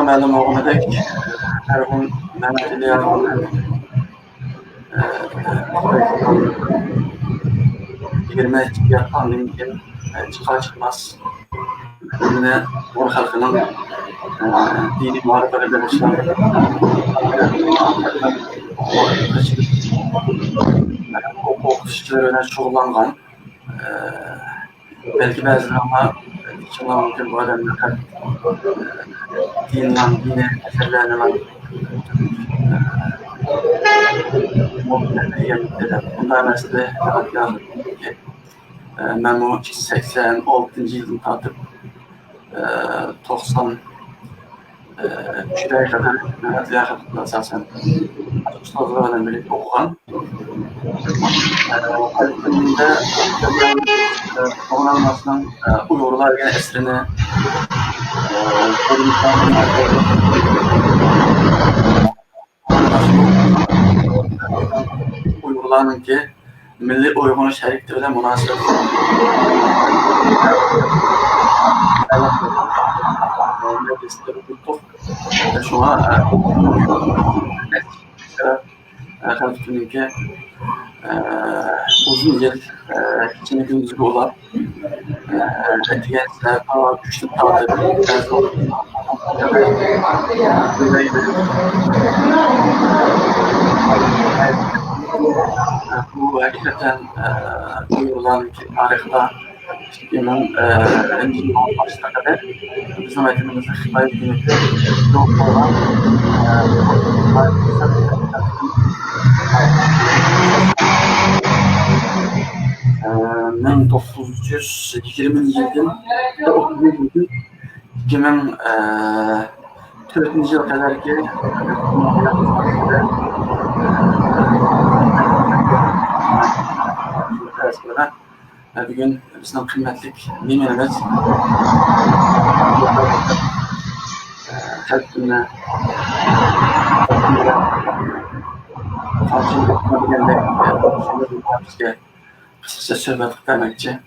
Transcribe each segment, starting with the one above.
ma'lum bo'lganidek Ergun Mehmet İlyas'ın 22 yaşından keyin çıkar çıkmaz yine Uyg'ur xalqining diniy ma'rifatga bag'ishlanib o'qitishchilar bilan shug'ullangan. Belki ba'zilar ama inşallah mümkün bu adamlar dini eserlerine bundan mesela ben o 86. yılını tatıp 93'e kadar yakıtla esasen ustazlarla birlikte okuyan. Kalbimde onarmasından Uygurlar gene esrini Uygurlar'ın ki milli oyunu şerikti bile münasebet. Şuna kalbimde ki uzun yıl içine gündüzü olan etkiler daha güçlü tadı bu hakikaten Uygurlar'ın tarihte Yemen en başına kadar bizim etimimizde Xitay hükümeti yok olan 1920 yıldan 2004 yıla kadar ki bugün bizim kıymetlik nimetimiz kalbimle kısaca söhbət verməkçi.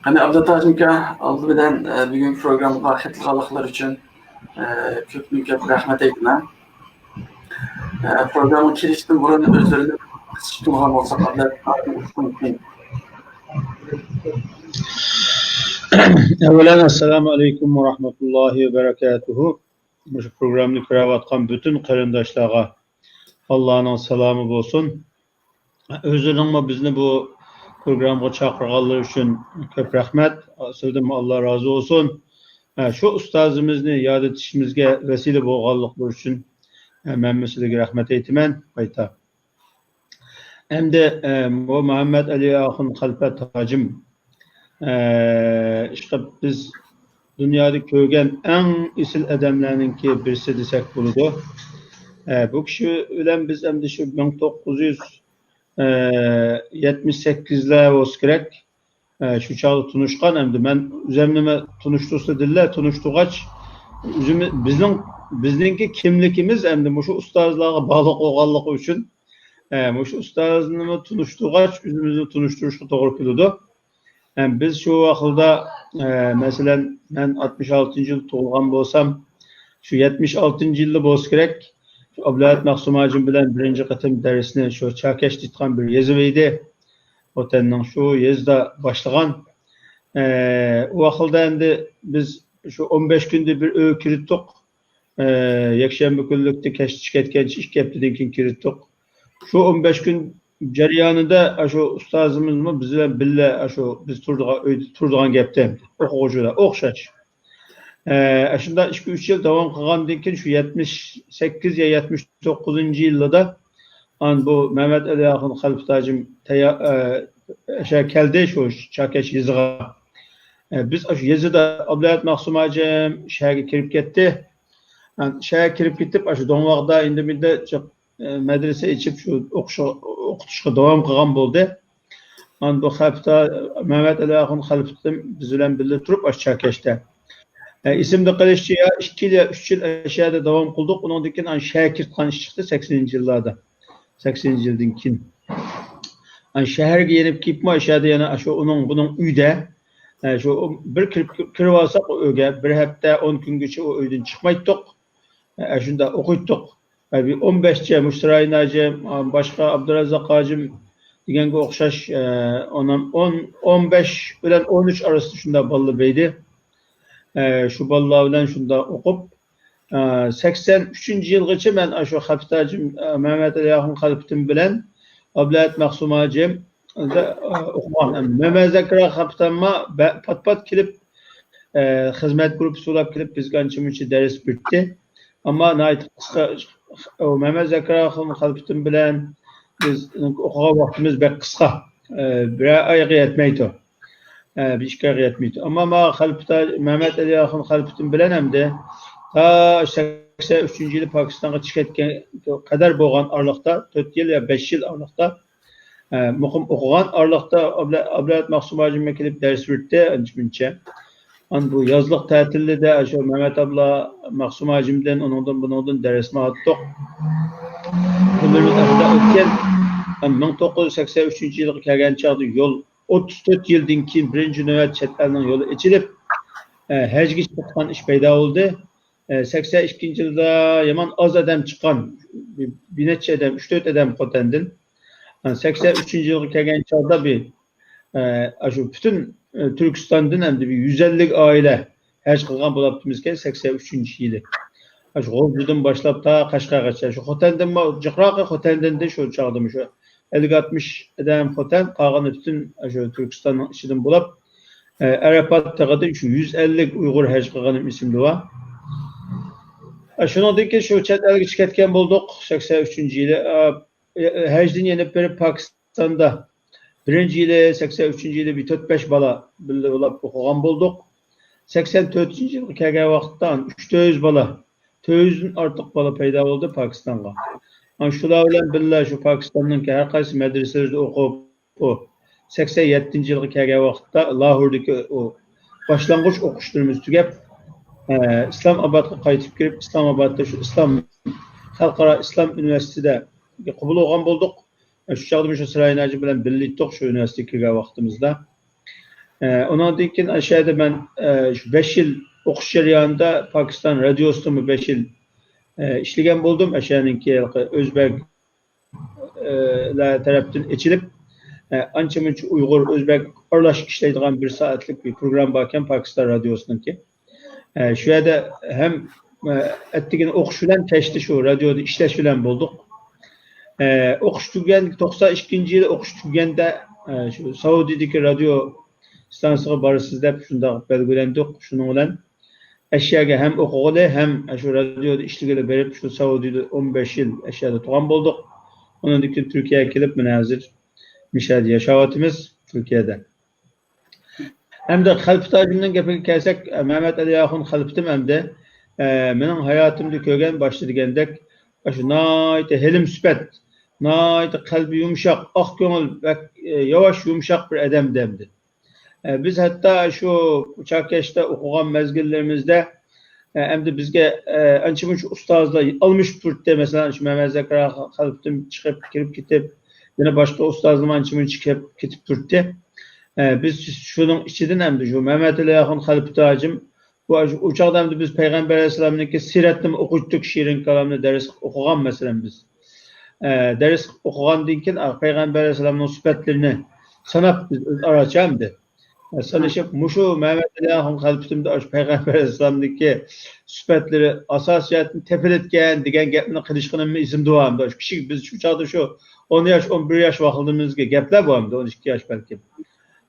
Hani Abdültacim'e aldı bilen bugün programı xətli qalıqlar üçün köp rəhmət eydimə. Programın kirişdən buranın özlərini tutulğan olsa Abdültacim. Evvelen Esselamu Aleyküm ve Rahmetullahi ve Berekatuhu. Bu programını kıravatkan bütün qarindaşlara Allah'ın selamı olsun. Özlerinin bizni bu programga chaqirganlar uchun ko'p rahmat. Sizdan Allah razı olsun. Şu ustazimizni yod etishimizga vesile bo'lganligi uchun men sizlarga rahmat aytaman. Qayta. Endi bu Muhammed Ali Axun Xalfat Hacim işte biz dünyada ko'rgan eng isil odamlarninki birisi desak bo'ladi. Bu kishi bilan biz endi shu 1978'ler olsa gerek. Şu çağda tunuşkan hem de ben üzerime tunuştursa diller tunuştuğaç bizninki kimlikimiz hem de şu ustazlığa bağlı olganlığı için şu ustazlığımı tunuştuğaç üzümüzü tunuşturuşu doğru kılıdı. Yani biz şu akılda mesela ben 66. yıl doğulgan bolsam şu 76. yılda bolsa gerek. Abdülhamid Mahsum Hacım bilen birinci katım dersine şu Çakeş ditkan bir yazıveydi. Otennin şu yazda başlayan. O akılda endi biz şu 15 günde bir öğü kirittik. Yakşembe günlükte keştiş ketken iş keptiden kin kirittik. Şu 15 gün jaryanında şu ustazımız mı bizle bille şu biz turduğan gepte okucuda okşaç. Aslında 2-3 yıl devam kılgandan keyin şu 78 ya 79. yılda bu Mehmet Ali Axun Xalfat Hacim keldi şu Çakeş yazığa. Biz şu yazıda Abdülhamid Mahsum Hacim şehirge kirip ketdi. Şehirge kirip ketip şu Donvaqda indiminde medrese içip şu okutuşa devam kılgan boldu. Bu Mehmet Ali Axun Xalfat'ın bizle birlikte turup Çakeş'te. İsimde kalışçı ya 2 ya 3 yıl aşağıda devam kıldık. Onun dikin Şakir kan çıktı 80. yıllarda. 80. yıldan kin. Şehirge yenip gitme aşağıda yani şu onun üyde şu bir kirip alsak o öge bir hafta 10 gün geçe o öyden çıkmaydık. Şunda okuyttuk. Bir 15'ce Müşterayın Hacı, başka Abdurrazzak Hacım degenge okşaş, 15 bilen 13 arası şunda ballı beydi. Şu ballı bilen şunda okup 83. yılgacha ben şu Hafitacım Mehmet Ali Ahun Haliptim bilen Ablayat Maksum Hacım okuyan. Mehmet Zekra Hafitamma pat kilip hizmet grubu sulap kilip biz gançımıçı ders bitti. Ama nait kısa Mehmet Zekra Haliptim bilen biz okuğa vaktimiz bek kısa. Bir ay yetmeydi. Bir işe yetmeydi. Ama Mehmet Ali Ahun Haliptim bilen hem de ta 83. yılı Pakistan'a çıketken kadar boğan arlıqda 4 yıl ya 5 yıl arlıqda muhim okuğan arlıqda Ablayat Maksum Hacım'a kelip ders verdi ançminçe. Bu yazlık tatilde de şu Mehmet abla Maksum Hacım'dan onundan dersme attık. Ömrümüz aşıda ötken 1983 yılı kelgen çağdı yol 34 yıldan keyin birinci nöbet chet elning yolu içilip hecge çıkan iş payda oldu. 82 yılda yaman az adam çıkan bir neçe adam 3-4 adam qotandin. 83 yılı kelgen çağda bir şu bütün Türkistan'dan hem de bir 150 aile hec qilgan bo'laptimizken 83 yılı. Şu G'oljudan başlap ta Qashqargacha şu Xotandan jiqroqi Xotandan da şu çağdım şu 50-60 adam Xotan qolgan bütün şu Türkistan'ın ichidan bo'lib Arafat tag'ida şu 150 Uyg'ur hec qilgan isimli var. Şundan ki şu chet elga chiqayotgan bo'ldik 83 yılı. Hecden yenip berib Pakistan'da birinci yılı 83 yılı bir 4-5 bala birga bo'lib o'qigan bo'ldik. 84 yılga kelgan vaqtdan 300 bala 200'den artıq bala payda oldu Pakistan'a. Shular bilan birga şu Pakistan'ın har qaysi medreselerinde o'qib o 87 yılga kelgan vaqtda Lahordagi o başlangıç o'qishlarimiz tugab İslamabadga qaytib kelib İslamabadda şu Xalqaro İslam Üniversitesida qabul olgan bo'ldik. Şu çağda şu Sırayın Hacı bilen birlikte şu üniversiteye kirgan vaqtimizda. Ondan keyin aşağıda ben şu 5 yıl o'qish jarayonida Pakistan radiosida 5 yıl ishlagan bo'ldim. Aşağıdaki Özbek tarafdan içilip ancha-muncha Uyg'ur Özbek aralashib ishlaydigan 1 saatlik bir program barken Pakistan radiosununki. Şu yerda hem ettigini o'qish bilan kechda şu radioda ishlash bilan bo'ldik. O'qish tugagan 92 yılı o'qish tugaganda şu Saudiyadagi radio stansiyasiga borasiz deb shunda belgilandik. Shuning bilan Aşağıya hem o'qig'ili hem şu radioda ishlagili berib şu Saudiyada 15 yıl aşağıda turgan bo'ldik. Ondan keyin Türkiye'ye kelib mana hozir mishad yashayotimiz Türkiye'de. Hem de Xaliftajimdan gapiga kelsak Mehmet Ali Ahun Xaliftim hem de mening hayotimda ko'rgan boshda degandek şu nayta helim süpet, nayta kalbi yumuşak, ak ko'ngil ve yavaş yumuşak bir adam demdi. Biz hatta şu Çarkeş'te okugan mezgillerimizde hem de bizge ançamuncha ustozlar almış turtdi. Mesela şu Mehmet Zekra Xaliftim chiqib kirib ketib, yana boshqa ustozlar ançamuncha chiqib ketib turtdi. Biz şunun ichidan hem de şu Mehmet Ali Ahun Xaliftajim bu uçakda hem de biz Peygamber Aleyhisselam'daki siratını okuttuk, şiirin kalamını ders okugan mesela biz. Ders okugandan keyin Peygamber Aleyhisselam'ın sıfatlarını sanap biz araçamdı. Sanışıp muşu Mehmet Ali Ahun Xaliftimde Peygamber Aleyhisselam'daki sıfatları asasiyatını tepeletken degen gapni qilishqinimni isim duamda. Kişi biz şu çağda şu 10 yaş 11 yaş vaqtımızga gaplar bo'ldi 12 yaş belki.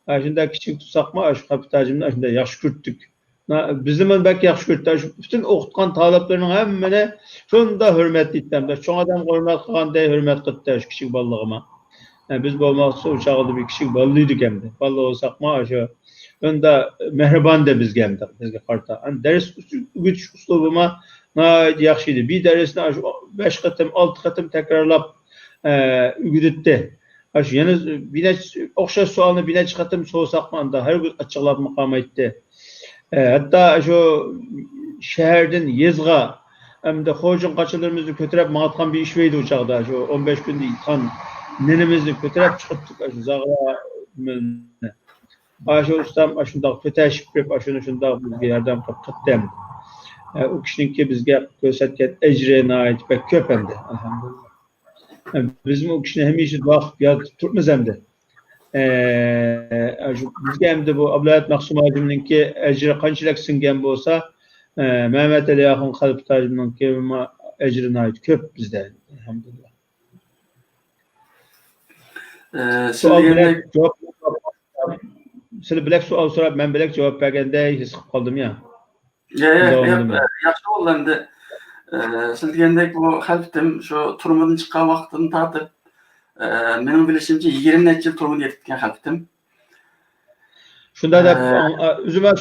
Shunda kichik tutsaqma shu Xaliftajimni shunda yaxshi ko'rdik. Bizim belki yaxshi ko'rdi. Bütün o'qitgan talablarning hammani shunda hurmat etdim. Cho'ng odam hurmat qilganday hurmat qildi shu kichik bolalig'ima. Biz bo'lmasa u chog'da bir kichik bola edik hamda. Bola bo'lsaqma shu shunda mehribon da bizga qarta. Dars o'tish uslubima yaxshi edi. Bir darsni 5 qatim 6 qatim takrorlab o'rgatdi. Shu yana o'xshash savolni bir necha qatim so'rasaqmanda har bir ochiqlab maqom aytdi. Hatta şu şehirden Yezga hem de Xo'jin qaçılarımızı götürüp mağatkan bir iş verdi uçakta. Şu 15 günde ilkan nenemizi götürüp çıkıptık. Şu Zag'ra şu ustam şunda köteşip şunda bizga yardım qilib qitdim. o kişininki bizge gösterken ecrine ait pek köp hem de. Elhamdülillah. Bizim o kişinin hemişe vaqt ya tutmaz hem de. Bizge hem de bu Ablayat Maksum Hacim'ninki ecri kançılık singen bolsa Mehmet Ali Akın Kalp Tacım'ninki ecrine ait köp bizde. Elhamdülillah. Sual bilek cevap Sizə bilək sual sorab, mən bilək cavab vergəndə his qaldım ya. Yaxşı oldu endi. Siz degендek bu xalqtim şu turmudan çıqqan vaqtını tartib, mening bilishimcha 20 necha yil turmudan yetibgan xalqtim. Şunda da özüme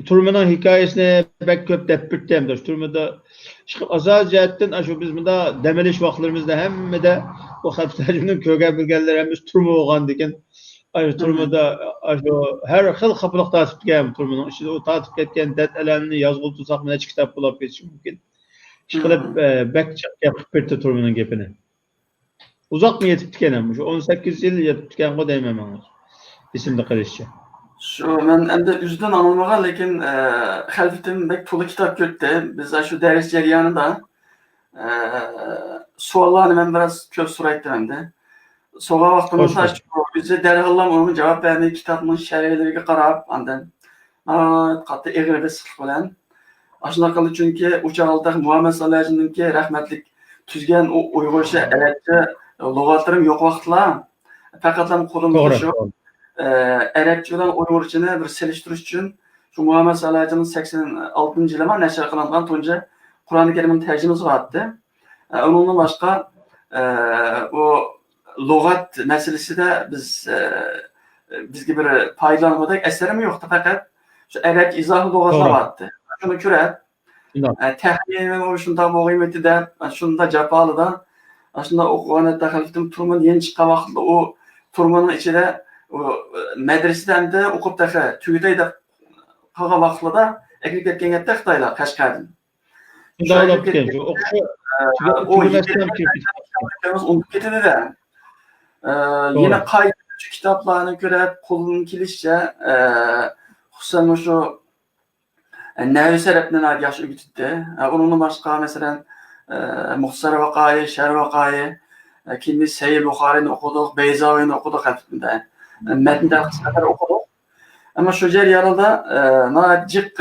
turmunun hikayesini bek köp dep bittim de. Turmuda çıkıp azal cihetten şu biz bunda demeliş vaxtlarımızda hem de o xalqlarının kögen bilgenlerimiz turmu olgan deken. Ayrı turmuda her xil kapılık tatip geldim turmunun. İşte o tatip ketken det elemini yazgıl tutsak mı ne kitap bulup geçim mümkün. Çıkılıp bek yapıp bitti turmunun gepini. Uzak mı yetip tikenem? Şu 18 yıl yetip tiken o değmem anlar. İsimli kırışçı. Şu men endi üzden anılmagan lekin xalqtim bek to'la kitap kötdi. Biz şu ders jarayonida savollarni men biraz ko'p so'raydim endi. Soğa vaqtimizda bize derhallam onun cevap verdiği kitabın şerhleriga qarab, andan qattiq egri bir sıkı bilan Aşınaqalı çünkü uçağıldak Muhammed Salah'ınki rahmetlik tüzgen o Uygurca, Arapça lügatlarım yok vaqtlar. Fakat qo'limizda şu Arapça bilan Uygurchani bir selishtirish uchun şu Muhammed Salah'ın 86 yilda nashr qilingan tunji Qur'oni Karimning tarjimasi bo'pti. Onundan başqa o lügat meselesinde bizge bir paylanmadık eserim yoktu fakat şu Arapça izahlı lügatlar vardı. Şunu küre tahmiyen o şunda bu kıymeti de şunda cepalı da aslında okuğanı da haliftim turmun yeni çıkan vaxtında o turmunun içinde o medreseden de okup da tüyüde de kalan vaxtında da eklik etken etti Xitaylar Kaşgar'dan. O unutup getirdi de yine kaydı kitaplarına göre kolunun kilişçe hususan şu Nevi Serep'den ait yaş ürgütüdü. Onun başka mesela Muhsar Vakayı, Şer Vakayı, kimi Seyyid Bukhari'ni okuduk, Beyzavi'ni okuduk hepsinde. Metinde kısmetleri okuduk. Ama şu jarayonda nacık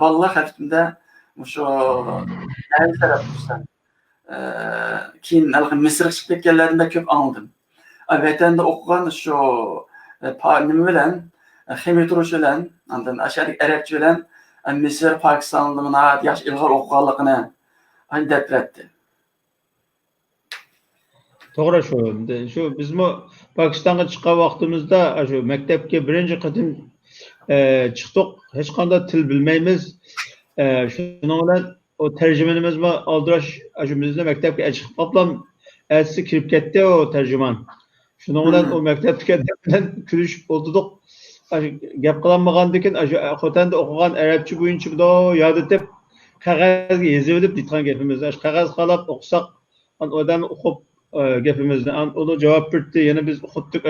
ballar hepsinde şu Nevi Serep hususan. Keyin Mısır çıkıp ketkenlerinde köp anladım. Vatanda okugan şu nima bilan ximiya turish bilan andan aşağıdaki Arapça bilan Mısır Pakistanlı'na yaş ilgili okuganligini dep etdi. To'g'ri şu biz mi Pakistan'a çıkan vaqtimizda şu mektepke birinci qatim chiqdik. Hech qanday til bilmaymiz. Şunun bilan o tercümanımız mı aldıraş ajımızda mektepke chiqib qoplan elsi kirib ketdi o tercüman. Şunun bilan o mektepke külüş olduq. Gap qilinmagandan xotanda o'qigan arabcha bo'yicha bu yod etib qog'ozga yozib olib ditgan gapimizni qog'oz qalab o'qisak odam o'qib gapimizni uni javob berdi yana biz o'qitdik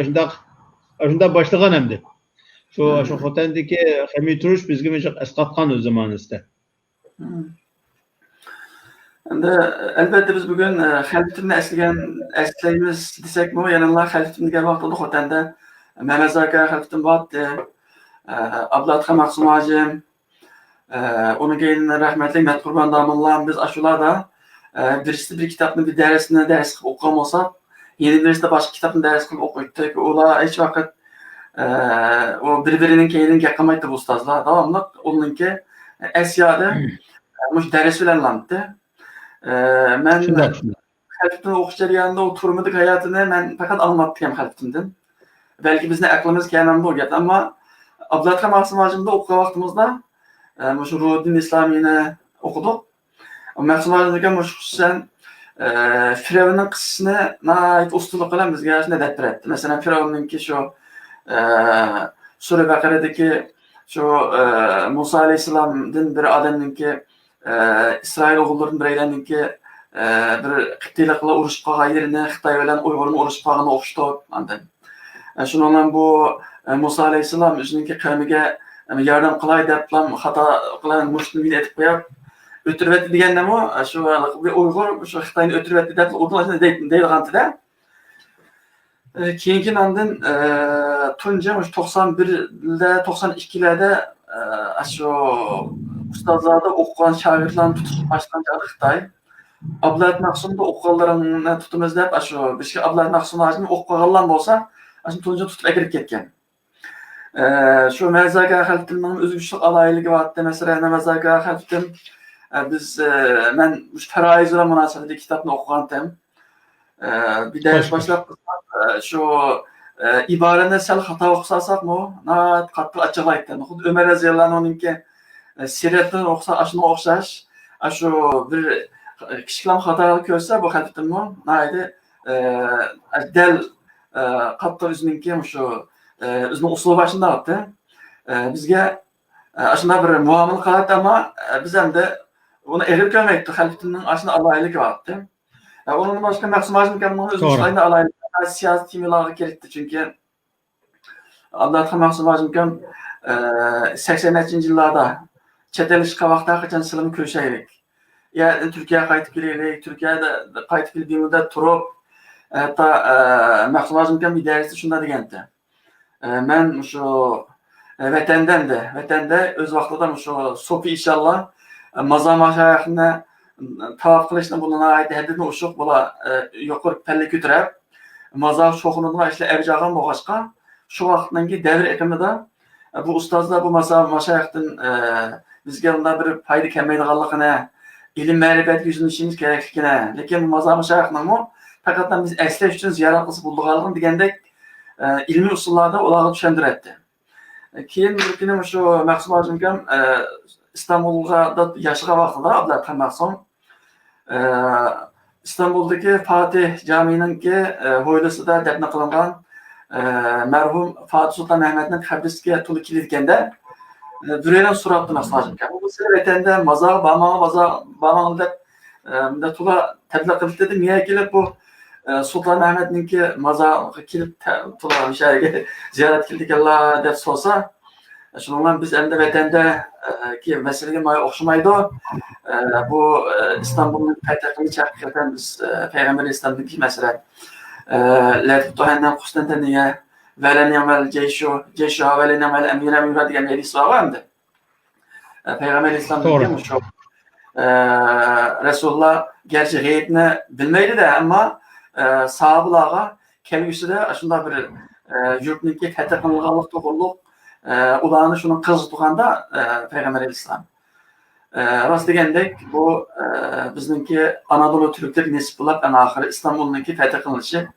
shunda boshlagan hamdi shu xotandagi ximiy turish bizga asqatgan o'z zamonasida. Endi albatta biz bugun xalqtimni eslaymiz desakmi yana xalqtimni degan vaqtda xotanda Mehmet Zarka xalqtim bo'pti. Abdullatka Maksum Hacim, onun keyin rahmetli Met Qurban Damullah biz aşularda birisi bir kitapni bir dersini ders qilib o'qigan bo'lsak, yeni birisi başka kitapni ders qilib o'qiydi. Ular hech vaqt o bir-birining keyinini gapirmaydi bu ustozlar. Davomli onunki Asiyada mush ders bilan landı. Men xalqtimni o'qish jarayonida o turmudik hayotini men faqat anlatdim xalqtimdan. Belki biz ne aklımız gelmem bu gap ama Abdülkadir Maksum Hacim'de okuyan vaktimizde şu Ruhuddin İslami'ni okuduk. Maksum Hacim'de sen Firavun'un kıssasını nait ustalık kılan bizge yaşında dep etti. Mesela Firavun'unki şu Sure Bakara'daki şu Musa Aleyhisselam'ın bir adamınki İsrail oğullarının bireylerindeki bir Kıptilikle uruş kağa yerine Xitay bilen Uygur'un uruş kağını okuştu. Şununla bu Musa Aleyhisselam özününki kavmiga yardım qilay deb hata qilan mushrikin etib qo'yib, ötürüp degende mi? Şu bir Uygur şu Xitayni ötürüp dep urdulaşını deyilgantida. Keyinki andın tunca 91'de 92'lerde şu ustazlarda okuyan şagirdlerini tutup başlanca Xitay. Abdullah Maksum'da okuyanlarını tutumuz dep şu bir Abdullah Maksum ağacını okuyanlar bolsa aşın tunca tutup ekirip ketken. Şu Mezaga Haltım'ın özgürlük alaylığı vardı. Mesela Mezaga Haltım biz ben Faraiz'la münasebeti kitabını okuyandım. Bir de başlap şu ibarene sel hata okusasak mı? Na katlı açıklaydı. Ömer Aziyallahu onunki siretten okusa aşını okşaş. Şu bir kişiler hatalı görse bu Haltım mı? Naydı del katlı üzününki şu özünün usulu başında attı. Bizge aşında bir muamele kalattı ama biz hem de onu erip görmekti. Halkının aşında alaylık vardı. Onun başka Maksum Hacimkan'ın özü sayında alaylık siyasi timilağı gerekti. Çünkü Abdullah Maksum Hacimkan 80. yıllarda çeteliş kavakta kaçan sılımı köşeylik. Yani Türkiye'ye kayıt girerek, Türkiye'de kayıt girdiğimde turup hatta Maksum Hacimkan bir dersi şunda degendi. Ben şu vatanda öz vaqtida şu sopi inşallah mazam aşağısına tavaf kılışına bulunan ait hedefine uçuq bola yuqur pelle kütürep mazam şoxununa işte evcagan boğaçqa şu vaqtdan ki devir ekimide bu ustazlar bu mazam aşağısın bizge onda bir payda kelmeydiganligini ilim ma'rifat yüzünü işimiz kerakligini lekin bu mazam aşağısının mı faqat biz esleş üçün ziyaret qilib bulduğanlığını degandek ilmi usullarda olarga düşendiretti. Keyin bir gün şu Maksum Hacimkan İstanbul'a da yaşayan vaxtida Abdullah Maksum İstanbul'daki Fatih Camii'nin ki hoylasida defne kılıngan merhum Fatih Sultan Mehmet'in kabrisiga to'la kilitganda Düreyden suratdı Maksum Hacimkan. Bu sebepten maza bağmağı deb to'la tadliq qilib dedi. Niye kelib bu Sultan Mehmet'ninki maza kilip tulan şehirge ziyaret kildik Allah deb sorsa, şununla biz endi vatanda ki meselege maya okşamaydı. Bu İstanbul'un fethini çakırdan biz Peygamber İslam'daki mesele la tuhanna Konstantiniye ve len yamel ceyshu ve len yamel emire mürad diye bir hadis var mı? Peygamber İslam'daki şu Resulullah gerçi gayetini bilmeydi de ama sahabalarga kelgüsüde aşında bir yurtniki fetih kılganlık to'g'riliq ularni şunu qiziqtirganda Peygamber Aleyhisselam rost degandek bu bizningki Anadolu Türkler nesip bo'lib ana oxiri İstanbul'ningki fetih qilinishi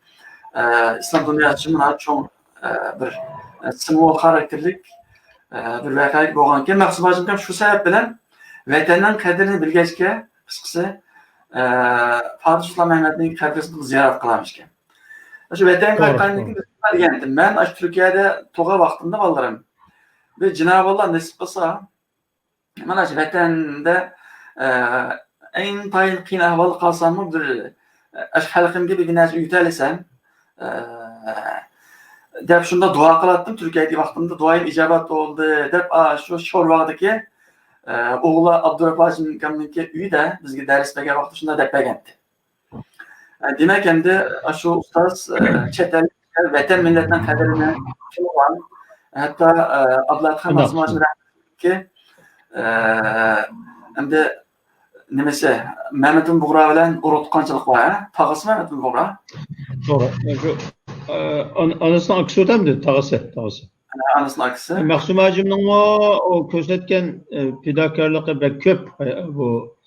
İslam dunyosi uchun cho'ng bir simbol xarakterlik bir voqea bo'lganki Maksum Hacimkan shu sabab bilan vatanning qadrini bilgachga qisqasi Fatih Sultan Mehmet'in kabrisini ziyaret kılamışken. Şu vatan kalkanlıkını geldim. Ben Türkiye'de toga vaktinde vallarim. Ve Cenab-ı Allah nasip olsa mana şu vatanda en tayin qiyin ahval qalsam bir halkım gibi bir narsa uyutalsam deb shunda duo qilatdim. Türkiye'deki vaqtimda duoyim ijobat oldu deb şu Şorvaqdagi oğlu Abdurrahman Hacimkan'ınki uyda bizga ders bergan vaqtda shunda deb bergandi. Demek endi şu ustaz chet el vatan millatning qadrini tushungan. Hatto Abdullah Maksum Hacimkan'ki endi nimasi Mehmet'in Buğra bilan urutqanchilik var. Tağısı Mehmet'in Buğra. Doğru. Şu anasının akısı ödemdi. Tağısı. Anasının akısı. Maksum Hacim'nin o körsatken fidakarlığı pek köp bu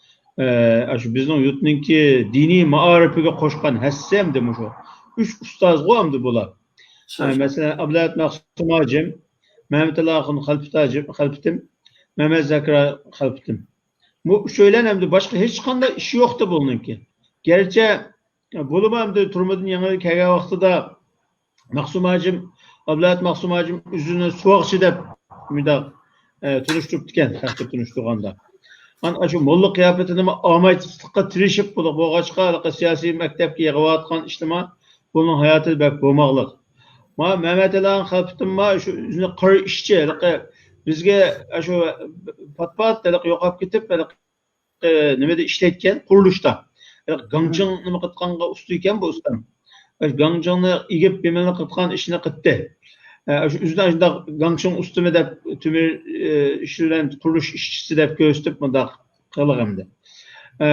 şu bizning yurtninki diniy maarifiga qo'shgan hassam demiş o. 3 ustaz qo'yamdi bular. Mesela Abdullah Maksum Hacim, Mehmet Alakın Halpitim, Mehmet Zakra Halpitim. Bu şöyle nemdi başka hiç qanday iş yoktu bununki. Gerçi bulumamdı turmadın yanına kelgan vaqtida Maksum Hacim Abdullah Maksum Hacim üzüne soğuk deb müdaq tunuşturup diken haqda tunuşturganda. Ana şu molla kıyafetini amaytlıqqa tirişip boğaçqa siyasi maktabga yig'ayotgan ijtimo bunun hayatı bek bo'lmoqliq. Ma Mehmet Alan Halpitim ma şu üzüne qir ishchi bizga şu patpat yo'qolib ketib nimede işletken kuruluşta. Gangchang nima qilganga usta ekan bu ustam. Gangchangni egib bemalol qilgan ishini qildi. Shu üzden Gangchang ustami deb tümür işçilerin kuruluş işçisi deb gösterip bunda qilg'imdi.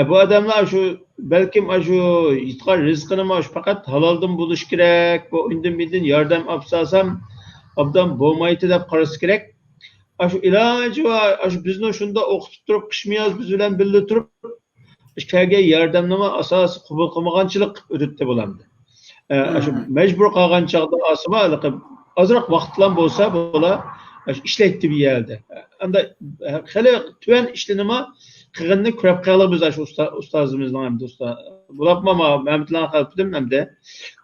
Bu adamlar şu belki şu yitgan rizqini şu fakat halaldan buluş kerak. Bu ündün bildin yardım apsasam abdan bo'lmaydi deb qarash kerak. Şu ilacı var. Şu bizni şunda o'qitib turib qishmayaz biz bilan birga turib ishga yordamnoma asosi qabul qilmaganchilik o'tibdi bo'lamdi. Şu mecbur qolgan chaqda asma azroq vaqtlan bo'lsa bo'la ishlaydi bu yerda. Anda hali tuvan ishlanma qilganni ko'rib qolamiz shu ustozimizning ham do'sta. Bulapma Mehmetlan qalbdim hamda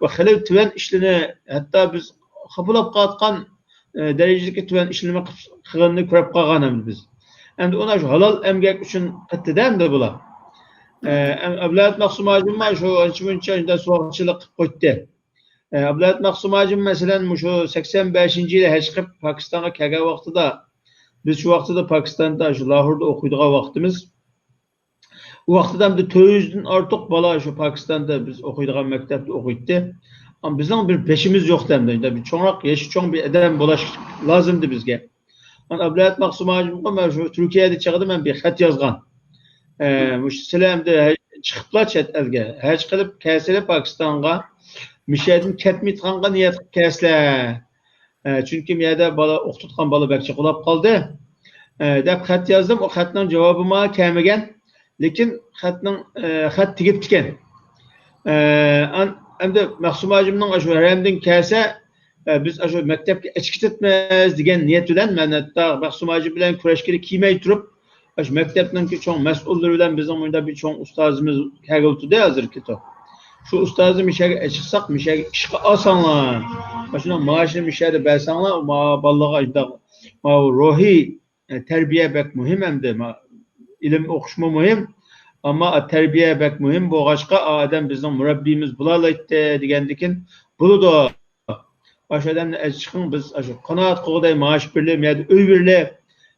va hali tuvan ishlani hatto biz qabulab qatgan derecedeki tuvan işlemi qilganni ko'rib qolganmiz biz. Endi ona şu halal emgak uchun qittidan da bular. Abdulat Maqsum hacim şu ancha-muncha suvoqchilik qilib qo'ydi. Abdulat Maqsum hacim masalan şu 85-yili haj qilib Pokistonga kelgan vaqtida biz şu vaqtida Pokistonda şu Lahorda o'qiydigan vaqtimiz. U vaqtida ham 400 dan ortiq bola şu Pokistonda biz o'qiydigan maktabda o'qiydi. Ama bizden bir peşimiz yok demdi. Bir çoğunluk yaşı çoğun bir adam bulaş lazımdı bizge. Ben Abdulat Maqsum hacimga ben şu Türkiye'de çıktım ben bir xat yazgan. Sizler de çıkıplar chet elge. Haj qilib kelsizlar Pakistan'a. Mishadin ketmayotganga niyat qilib kelsizlar. Çünkü bu yerda bola o'qitgan bola bakcha qulab qoldi. Deb xat yazdım. O xatning javobi ma kelmagan. Lekin xat tegib ekan. Hem de Maqsum hacimning şu haramdan kelsa biz şu maktabga ichki ketmaymiz degan niyat bilan men hatta Maqsum hacim bilan kurashga kiymay turib şu maktabning cho'ng mas'ullari bilan bizning bunda bir cho'ng ustozimiz kelgildi hozir kitob. Şu ustozim ishga chiqsaq ishga olsanglar. Shuna maoshini ishga bersanglar bolalarga ruhiy tarbiya bek muhim hamda ilm o'qishmi muhim. Ama terbiye bek mühim bu başka adam bizim murabbimiz bulalaydı degendikin bunu da aşağıdan çıkın biz aşağı kanaat qoğday maaş birliği ya da öy birliği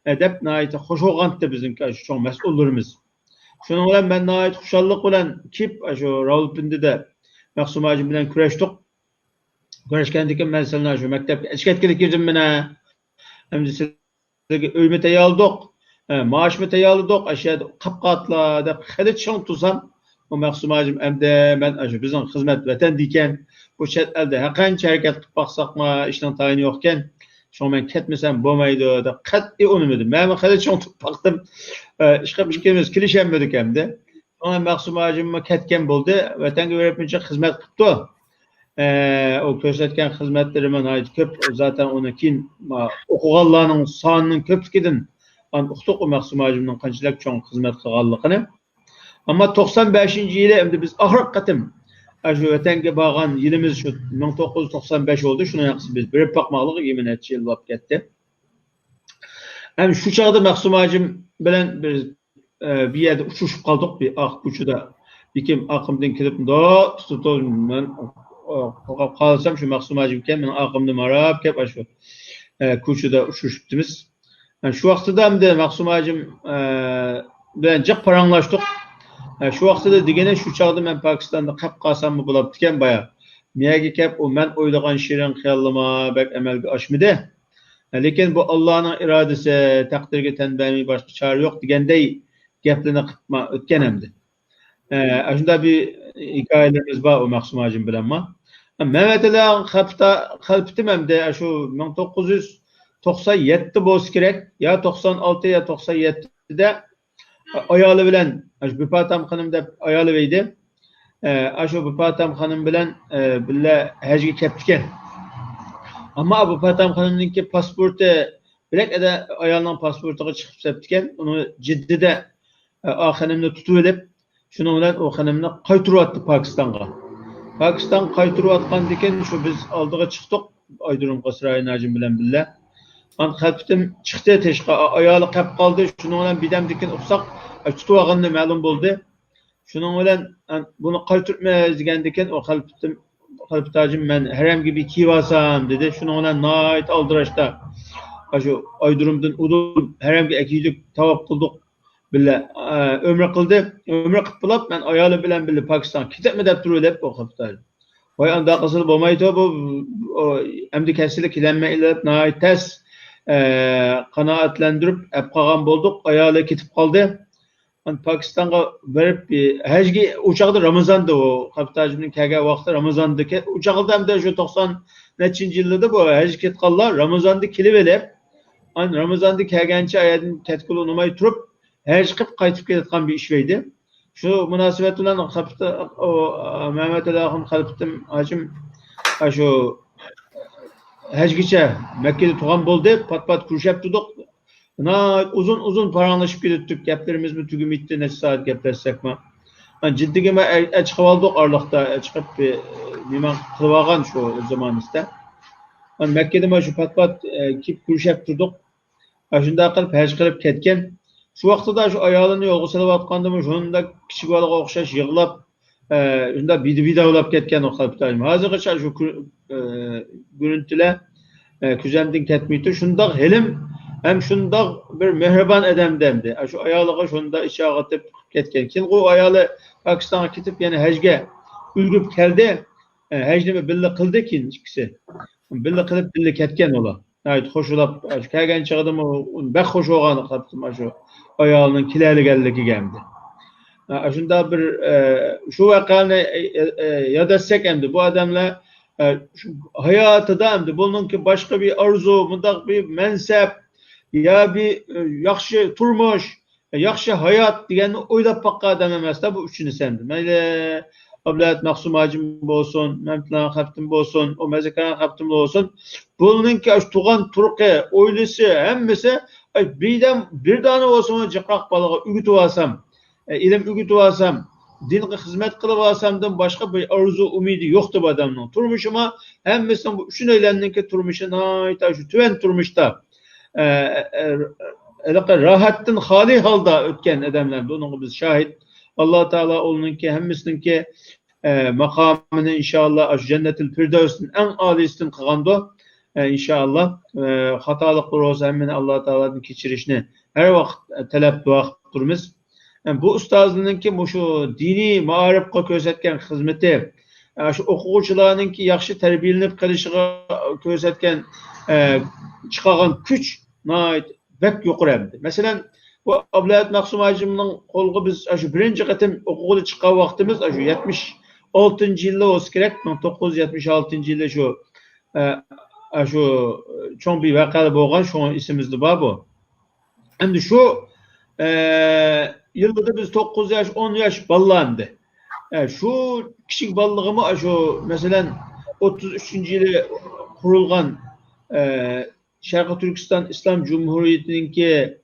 edep nayeti hoş olğandı bizimki aşağı çok mesullarımız. Şunun bilen ben nayet hoşallık bilen kip aşağı Rawalpindi de Maqsum hacim bilen küreştik. Küreşkendikin ben senin aşağı mektepke eşketkilik girdim bana. Hem de sizde öymete yaldık. Maaş mı tayarladık aşağıda kapqatla da hadi çoğun tutsam o Maqsum hacim hem de ben aşağı bizim hizmet vatan diken bu chet elde haqqancha hareket qilib baqsaq ma ishdan tayini yo'qkan shu men ketmasam bo'lmaydi da qat'iy unutmadim. Men hadi çoğun tutib baqdim. Ishqa ishkimiz kelishamadik hamda. Sonra Maqsum hacim ketgan bo'ldi. Vatanga o'rapmuncha xizmat qilibdi. O ko'rsatgan xizmatlarimiz ko'p zaten uni keyin o'qiganlarning sonining ko'pligidan uqtuq Maqsum hacimning qanchalik cho'ng xizmat qilganligini. Ama 95-yili endi biz oxirgi qatim shu vatanga borgan yilimiz shu 1995 oldu. Shuni yaxshi biz berib boqmoqlik 20 yil bo'lib ketdi. Hem şu chaqda Maqsum hacim bilan biz bir yerda uchishib qoldik bir Oqko'chada. Lekin aqimdan kelib men qolsam shu Maqsum hacim ekan men aqimni marab kelib shu ko'chada uchishibdimiz. Yani şu vaqtida hamda Maqsum hacim bilan jiq paranglashdik. Şu vaqtida degani shu chaqda men Pokistonda qolib qolsammi bo'ladi ekan baya. Miyaga kelib o men o'ylagan shirin xiyolima bak amalga oshmadi. Lekin bu Allohning irodasi, taqdirga tanbami boshqa chora yo'q deganday gaplarni qilma o'tgan hamda. Shunda bir hikoyalarimiz bor o Maqsum hacim bilanma. Mehmetlan qalbtim hamda shu 1997 bo'lsa kerak ya 96 ya 97'de ayoli bilan Bipatam xonim deb ayoli edi. Shu Bipatam xonim bilan billa hajga ketgan. Ammo Bipatam xonimningki pasporti bilak eda ayolning pasportiga chiqib ketgan. Uni jiddida xonimni tutib olib, shuning bilan o xonimni qaytaryapti Pokistonga. Pokiston qaytaryotgandan keyin shu biz oldiga chiqdik Aydurum Qasray Najim bilan billa. Ben kalptim çıktı teşka ayalı kap kaldı. Şunun olan bidemdikin uçsak tutuğanlı malum buldu. Şunun olan bunu kaytırtmaz degendikin o kalptacım ben herem gibi kivasam dedi. Şunun olan nait aldıraşta şu Aydurum'dan udum herem gibi ekilik tavap kıldık. bile ömür kıldı. Ömür kıpılap ben ayalı bilen bile Pakistan kitap mı dep duruyor hep o kaptal. Vay anda kısıl bulmaydı bu emdi kesilik kilenme ile nait tez kanaatlendirip hep kalan bulduk. Ayalı kitap kaldı. Pakistan'a verip hecgi uçakta Ramazan'da o kapitacının kege vakti Ramazan'da ki uçakta hem de şu 90 neçinci yılda bu hecgi kitkallar Ramazan'da kilivelep Ramazan'da kegençi ayadın tetkulu numayı turup hecgi kıp kaytıp ketkan bir işveydi. Şu münasebet olan kapita o Mehmet Ali Akın kapitim hacım şu hecgiçe Mekke'de tuğan buldu pat kurşep tutuk. Uzun paranlaşıp gittik. Geplerimiz mi tügüm itti ne saat geplersek mi? Ciddigime çıkıp aldık arlıkta çıkıp liman kılvagan şu zaman iste. Mekke'de şu pat kip kurşep durduk. Şunda kılıp hec kılıp ketken. Şu vaqtda da şu ayağını yolgu salып atqandımı şunda kiçik balığa oxşaş yığılap şunda vidavlap ketken o kapitayım. Hazırgacha şu görüntüler küzemdin ketmeydi. Şunda helim hem şunda bir mehriban edemdemdi. Şu ayalığa şunda işe atıp ketken. Kin o ayalı Pakistan'a gidip yani hecge ülgüp geldi. Hecnimi billi kıldı kin ikisi. Billi kılıp billi ketken ola. Evet hoşulap kelgen çağdım o bek hoş olğanı kaptım şu ayağının kilerli geldi geldi. Şunda bir şu vakanı yadasak emdi bu adamla hayatı da emdi bunun ki başka bir arzu, mundaq bir mensep ya bir yaxşı turmuş, yaxşı hayat degeni oylap bakka adam emas da bu üçünü semdi. Meyle Abdullah Maksum hacım olsun, Mehmetlan kaptım olsun, o mezekaran kaptım olsun. Bunun ki tuğan Türkiye oylusu hemmisi bir tane olsun cıqraq balığı ügütü alsam, ilim ügütü alsam, dinge hizmet kılıp alsamdan başka bir arzu umidi yoktu bu adamın. Turmuşuma hemmisi bu üçün eylendin ki turmuşuna şu tüven turmuşta rahattin hali halda ötken adamlar. Bunun biz şahit. Allah Teala onun ki hemmisinin ki makamını inşallah cennetil firdevs'in en âlisini kıgandı. İnşallah hatalıklar olsa hemen Allah Teala'nın keçirişini her vakit talep dua durumuz. Bu ustazlığının ki bu şu dini maarifqa közetken hizmeti, şu okuguçularının ki yaxşı terbiyelenip kalışıga közetken çıkagan güç nait bek yokur emdi. Mesela bu Abdullah Maksum hacımның kolgu biz şu birinci katım okuguda çıkan vaktimiz şu 76. yılda olsa gerek. 1976. yılda şu çok bir vakalı boğan şu isimizdi bu. Hem de şu yılda da biz 9 yaş 10 yaş ballandı. Şu küçük ballığımı şu mesela 33. yılı kurulgan Şarkı Türkistan İslam Cumhuriyeti'nin ki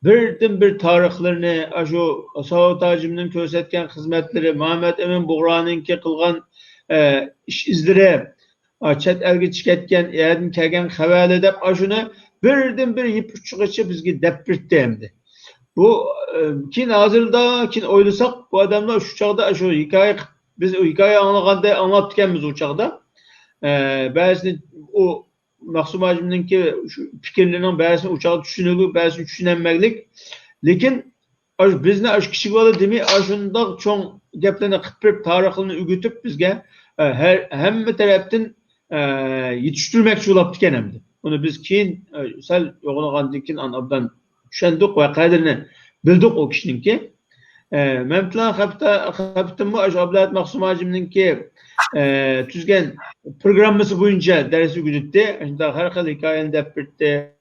bir tarihlerini şu Savat Hacim'nin kösetken hizmetleri, Mehmet Emin Buğra'nın ki kılgan iş izleri, çet elgi çıketken, eğerdin kelgen havale edip şunu bir yip uçuğu bizgi depirtti hemdi. Bu kin hazırda, kin oylasak bu adamlar şu çağda şu hikaye biz o hikaye anlattıkken biz uçakta. Bazı o Maksum hacimnin ki fikirlerinin bazı uçağı düşünülü, bazı düşünenmeklik. Lakin bizne aş kişi var demi aşında çok geplerine kıpırıp tarihini ügütüp bizge hem taraftan yetiştirmek çulap dikenemdi. Onu biz keyin sel yoğunluğun dikin anabdan düşündük ve kaydını bildik o kişinin ki. Mehmetlan kapitımı Abdullah Maksum hacimnin ki tüzgen programımız boyunca dersi güdüttü. Şimdi her hikayenin depirtti.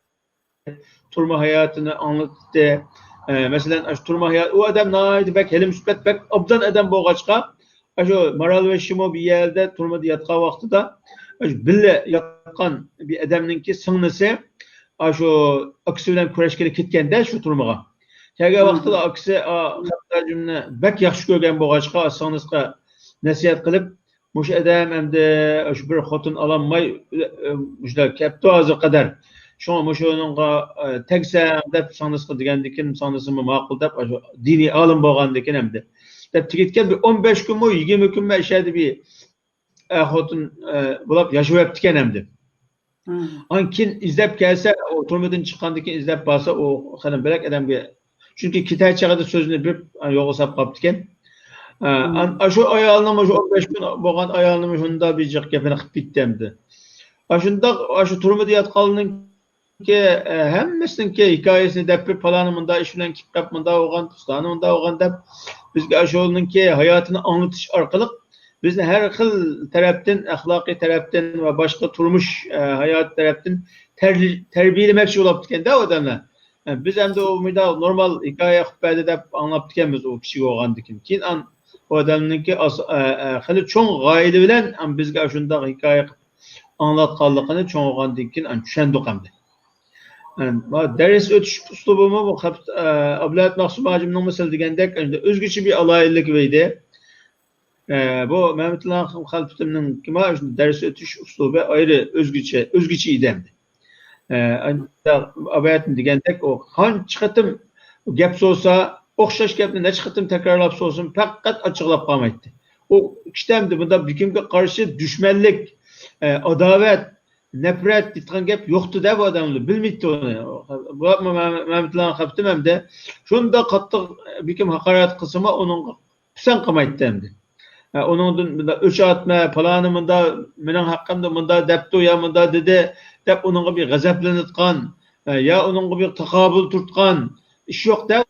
Turma hayatını anlattı. Mesela turma hayat o adam naydı bek helim sübet bek abdan adam boğaçka. Şu Maral ve Şimo bir yerde turma diyatka vakti da bille yatkan bir adamın ki sınısı şu aksiyle kureşkeli kitkende şu turmağa. Kege vakti da aksi cümle bek yaxşı görgen boğaçka sınısqa nasihat kılıp muş adam hem de şu bir xotun alanmay işte kepto azı kadar şu muşunun tekse dep sanısqa degendikin sanısımı maqul dep dini alım boğandikin hem de dep tiketken bir 15 gün mu 20 gün mü işedi bir xotun bulap yaşayıp diken hem de. Ankin izlep gelse o turmadan çıkandikin izlep basa o xanım belek adam bir Çünkü kitay çağda sözünü bir yoğu sap kaptıken. Şu ayağını şu 15 gün boğan ayağını şunda bir cık gepini qıp bittemdi. Şunda şu turmu diyat qalının ki hemmesinin ki hikayesini dep bir palanımında işinden kipkapmında oğan, tustanımında oğan dep bizge aşoğunun ki hayatını anlatış arkalık bizni her xil taraftan, ahlaki taraftan ve başka turmuş hayat taraftan terbiyelemek olaptıken de o adamla. Biz hem de o mida normal hikaye xübbede dep anlatıken biz o kişi oğandıkin. Kin an o adamın ki xili çoğun gayeli bilen bizge aşunda hikaye anlatkallıkını çoğun oğandıkin an düşendik hem de. Ders ötüş uslubumu bu Ablahat Mahsum Hacım'ın mesela degендek özgüçü bir alaylık veydi. Bu Mehmet Lan Halpıtım'ın kima ders ötüş uslubu ayrı özgüçü idemdi. Ablahat'ın degендek o han çıkıtım gep olsa okşaş gepni ne çıkıtım tekrarlap olsun fakat açıklap kalmaydı. O kitemdi bunda bir kimge karşı düşmanlık, adavet, nefret ditkan gep yoktu da bu adamlı bilmiydi onu. Bu Mehmet Lan Halpıtım hem de şunda kattık bir kim hakaret kısmı onun sen kamaydı hem de. Onun da üç atma planımında benim hakkımda mında depti uyamında dedi dep onun bir gazaplanıtkan ya onun bir takabül tutkan iş yok da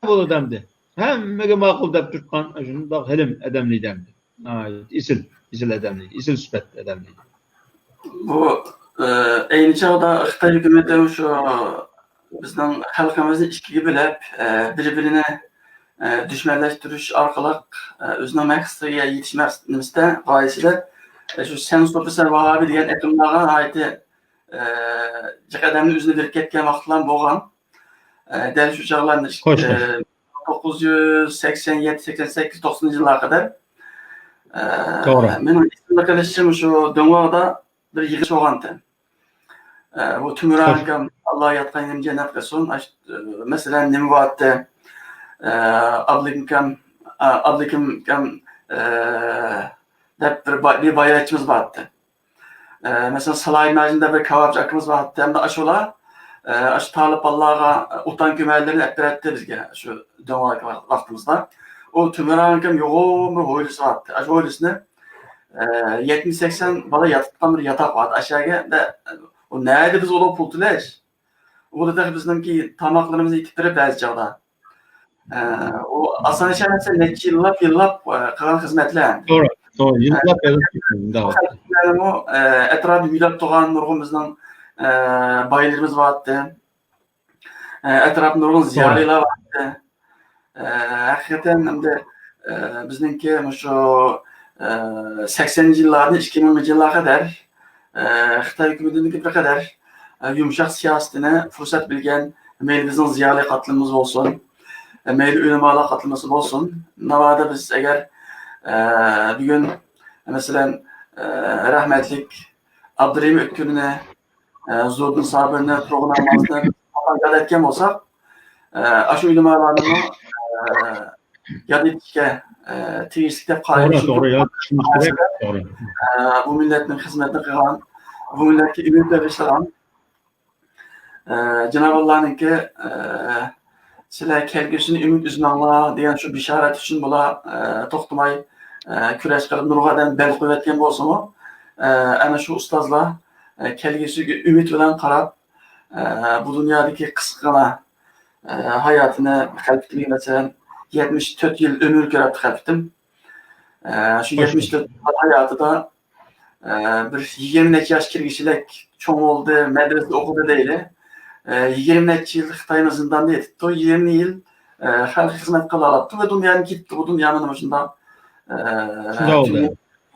bu adamdı. Hemmege makul dep tutkan şunu da helim adamlıydı hem de. İsil adamlıydı. İsil süpet adamlıydı. Bu aynı çağda Xitay hükümeti şu bizden halkımızı işkiyi bilip birbirine düşmanlaştırış arkalık özüne məqsədiyə yetişməsində gayesiyle şu Senus Profesör Vahabi degan ekimlarga aiti cıqadamni özüne verip ketken vaqtlar boğan däl şu çağlarda 1987-88-90 yıllara kadar Doğru. benim arkadaşım şu Döngvağ'da bir yığış boğandı. Bu Tümür Ağam Allah yatqan cennet qilsin. Mesela Nimvat'ta Abdülhakim dep bir bayrakçımız vardı. Mesela Salay Meclisinde bir kavapçı akımız vardı. Hem de aşola aşı Talip Allah'a utan kümerlerini hep etti bizge şu dönem vaktimizde. O Tümür Ağam yoğun bir hoylusu vardı. Aşı hoylusunu 70-80 bala yatıktan bir yatak vardı. Aşağıya da o neydi biz ola pultuleş. O da bizimki tamaklarımızı itiptirip bazı çağda. O asan işareti neçe yıllap kalan hizmetler. Doğru. Yıllap yazıp o etrafı yıllap doğan nurgumuzdan baylarımız vardı. Etrafı nurgun ziyarıyla vardı. Hakikaten hem de bizimki şu 80. yıllarda 2000 yıllara kadar Xitay hükümetinin bir kadar yumuşak siyasetine fırsat bilgen meyli bizim ziyarlı katılımımız olsun. Meyli ulemalar katılması olsun. Navada biz eğer bir gün mesela rahmetlik Abdurrahim Ökkürü'ne Zordun Sabir'ine programımızda haber etken olsak aşı ulemalarını yaditke tiyislikte kaymış. Doğru. Bu milletin hizmetini kılan, bu milletki ümitleri işleyen Cenab-ı Allah'ın ki sizler kelgüsünü ümit üzmanlığa diyen şu bişaret için bula toxtumay küreş kılıp nurgadan bel kuvvetken bolsun o ana şu ustazla kelgüsü ümit bilen qarab bu dünyadaki kısıkına hayatını kalbitimi mesela 74 yıl ömür görüp kalbittim. Şu 74 hayatı da bir 20 yaş kirgişilik çoğun oldu, medrese okudu değil. 20 yıl Xitay'ın zindan etti. O 20 yıl halk hizmet kılalıptı ve dünyanın gitti. Bu dünyanın başında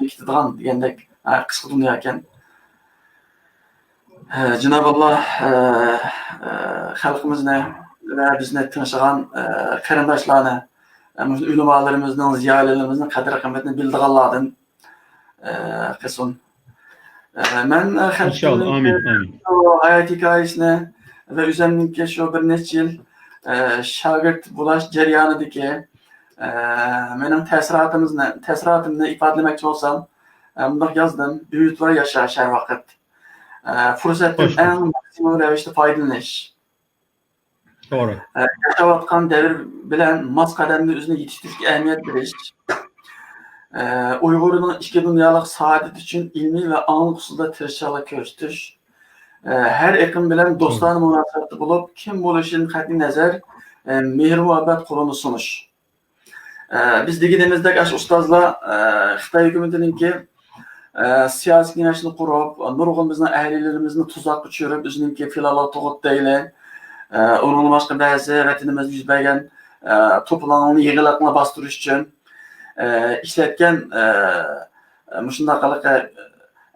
iktidarın diyendek kısık dünyayken Cenab-ı Allah halkımızla ve bizle tanışan karindaşlarına ulemalarımızın, ziyarelerimizin kadir kıymetini bildik Allah'ın kısın. Ben halkımızın hayat hikayesine ve üzerindeki şu bir neçe yıl şagirt bulaş cereyanıdaki benim tesiratımı ifadelemek olsam bundan yazdım. Büyütler yaşar her vakit. Fırsatın en maksimum revişte faydalanış. Doğru. Yaşayotgan devir bilen mas kademli üzerine yetiştirishga ahamiyat berish, Uyg'urning ichki dunyolik saodat uchun ilmiy va ongli usulda tirishchilik ko'rsatish, her iqlim bilan do'stona munosabatda bo'lib, kim bo'lishidan qat'iy nazar, mehr-muhabbat qo'lini sunish. Biz deganimizdek ash ustozlar Xitoy hukumatiningki siyosiy kengashni qurib, nurg'un bizning ahlilarimizni tuzoqqa tushirib, o'zininki filolog tug'ut deyli, onun boshqa ba'zi vatanimizda yuz bergan to'plamni yig'iliqni bostirish uchun ishlatgan shunaqaqa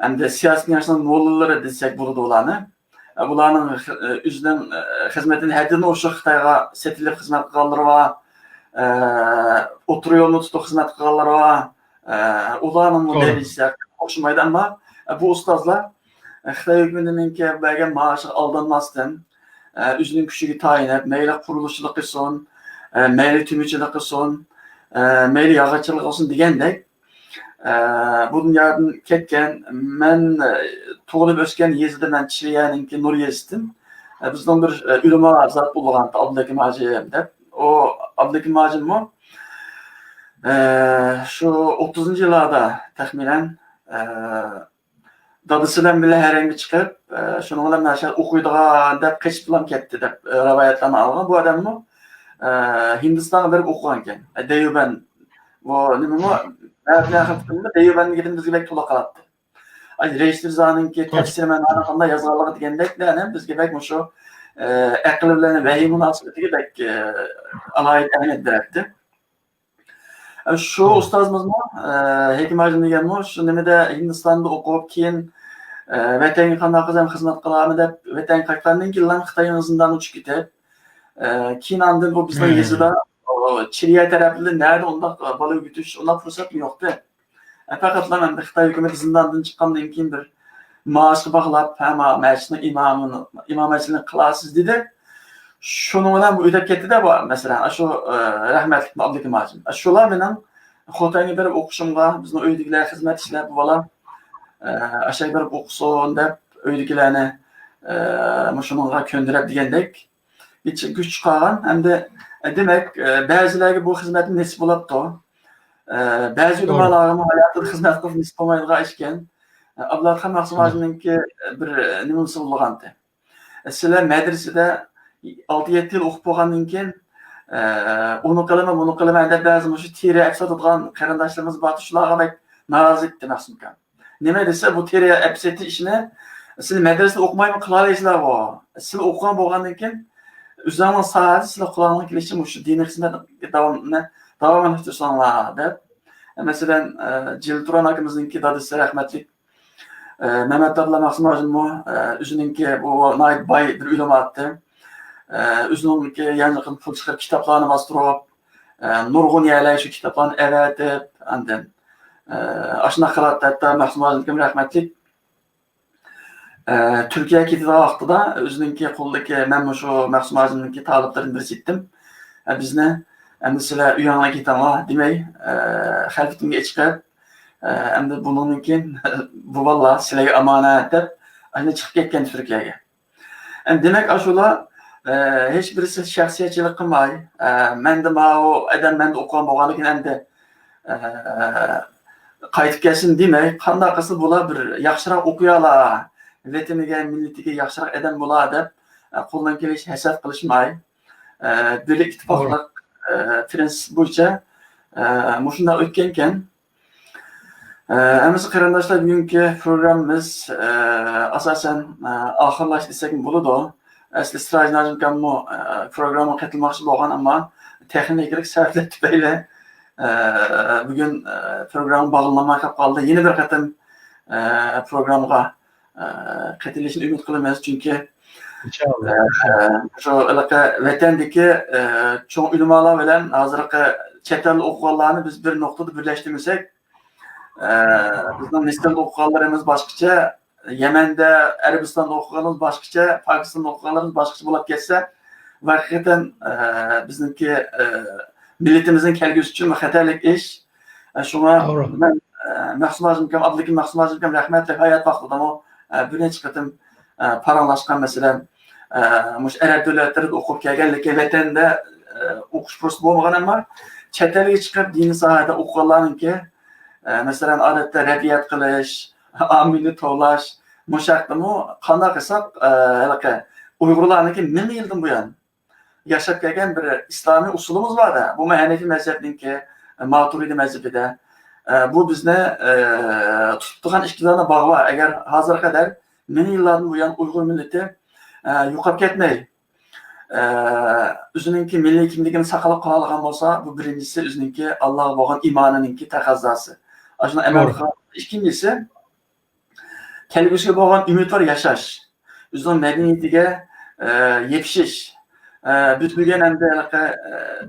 endi siyosiy kengashning mo'llari desak bo'ladi ularni. Bularning o'zining xizmatini haddini o'sha Xitoyga setilib xizmat qilganlar va o'tir yo'lni tutib xizmat qilganlar va ularning darajasi o'xshamaydi, ammo bu ustozlar Xitoy hukumatininki bergan maoshga aldanmasdan o'zining kuchiga tayinib, mayli qurilishchilik qilsin, mayli tumuchilik qilsin, mayli yog'ochchilik qilsin degandek, bu dunyodan ketgan, men tug'ilib o'sgan yezida men Chiliyaninki Nur yezdim. Bizning bir ulamo zot bo'lgan Abdullakim Hojim deb. O Abdullakim Hojimmi shu 30-yillarda taxminan dadasidan bilan harangga chiqib, shuning bilan nasha o'qiydigan deb qochib bilan ketdi deb rivoyatlarni olgan. Bu odamni Hindistonga berib o'qigan ekan. Deyuban bu nima Deyubanni gidib bizga bek to'la qalatdi. Reistir zaninki tafsirman qanday yozganligi degandek, bizga bek shu aql bilan vahiy munosabatiga bek alohida ahamiyat berdi. Şu ustozimizmi Hekim Hojim deganmi shu nimada Hindistonda o'qib keyin vatanga qanday qilsam xizmat qilaman deb vatanga qaytgandan keyin Xitoy zindan uchib ketib, keyin andin bu bizning yezida Chiliya tarafida nerede undaq bola o'gitish undaq fursat yo'qdi. Faqat endi Xitoy hukumati zindandan chiqqandan keyin bir maoshga bog'lab, hamma masjidning imomatchiligini qilasiz dedi. Şunu bilan bu ödep ketdi-de bu mesela şu rahmetli Abdullakim Hojim. Şular bilan Xotanga berib o'qishimga, bizning uydagilar xizmat ishlab bu bola aşağı berib o'qisin deb uydagilarni shunga ko'ndirib degandek kuch chiqargan. Endi demak ba'zilarga bu xizmatni nasib bo'libdi. Ba'zi ulamolarning hayotida xizmat qilib nasib bo'lmaydigan ishkan. Abdullakim Hojimninki bir nimasi bo'lgandi. Sizlar madrasada 6-7 yıl o'qib bo'lgandan keyin uni qilaman, buni qilaman deb ba'zi shu teri aks etadigan qarindoshlarimiz bor, shularga bek norozi etdi Mahsumkam. Nima desa, bu teri aks etish ishini siz madrasada o'qimaymi qila olasizlar bu. Siz o'qigan bo'lgandan keyin o'zingizning sohada sizlar quloqni kelishi shu diniy xizmatni davom ettirsanglar deb. Masalan, Jilturon akamizningki dadasi rahmatli Mehmet Abdulla Mahsum Hojimmi o'zininki bu nayt boy bir ulamo etdi. O'zininki yangi qilib pul chiqarib kitoblarni bostirib, nurg'un yerlar shu kitoblarni avatib, andin shunaqa qiladi. Hatto Mahsum Hojimga rahmatli Turkiyaga ketgan vaqtida o'zininki qo'ldagi men shu Mahsum Hojimninki toliblaridan birisi etdim. Bizni endi sizlar uyingga ketanglar demay, xalfatimga chiqib, endi bundan keyin bu vallah sizlarga omonat deb ana chiqib ketgan Turkiyaga. Endi demak shular hech birisi shaxsiyatchilik qilmay, menda o adam menda o'qigan bo'lganidan endi qaytib kelsin demay, qanday qilsa bular bir yaxshiroq o'qiyalar, vataniga, millatiga yaxshiroq adam bo'lar deb qo'ldan kelish hasad qilishmay, birlik ittifoqlik prinsip bo'yicha shunday o'tgan ekan. Aziz qarindoshlar, bugungi programmamiz asosan oxirlash desak bo'ladi. Asli Siraj Najimkammi programga qatnashmoqchi bo'lgan, ammo texnik sabablar tufayli bugun program bog'lanmay qoldi. Yeni bir qatim programga qatnashishni umid qilamiz, chunki inshaalloh shu vatandagi cho'ng ulamolar bilan hozirgi chet el o'qiganlarni biz bir nuqtada birlashtirmasak, bizning Misrda o'qiganlarimiz boshqacha, Yamanda, Arabistonda o'qiganimiz boshqacha, Pokistonda o'qiganlarimiz boshqacha bo'lib ketsa, haqiqatan bizningki millatimizning kelgusi uchun xatarlik ish. Shunga men Mahsum Hojimkam, Abdullakim Mahsum Hojimkam rahmatli hayot vaqtida bir necha qatim paranglashgan, masalan, muş Arab devletlerinde okup kelgenlik vatanda okuş fırsatı bo'lmagan ama chet elga chiqib diniy sohada o'qiganlarniki masalan odatda rabiyat qilish, amini to'lash, mushaqdimi qanday qilsak Uyg'urlarniki ming yildan buyon yaşab kelgan bir islomiy usulimiz var-da. Bu Hanefi mezhebinki, Maturidi mezhebide. Bu bizni tuttuğun işkilerine bağlı var. Eğer hazır kadar ming yıllardan buyon Uyg'ur milleti yo'qolib ketmay, o'zininki milliy kimligini saqlab qolgan bo'lsa, bu birinchisi o'zininki Allohga bo'lgan iymonininki taqozosi. Shuni amal qilib, ikkinchisi kelgusiga bo'lgan umidvor yashash, o'zining madaniyatiga yetishish. Biz bugün hem de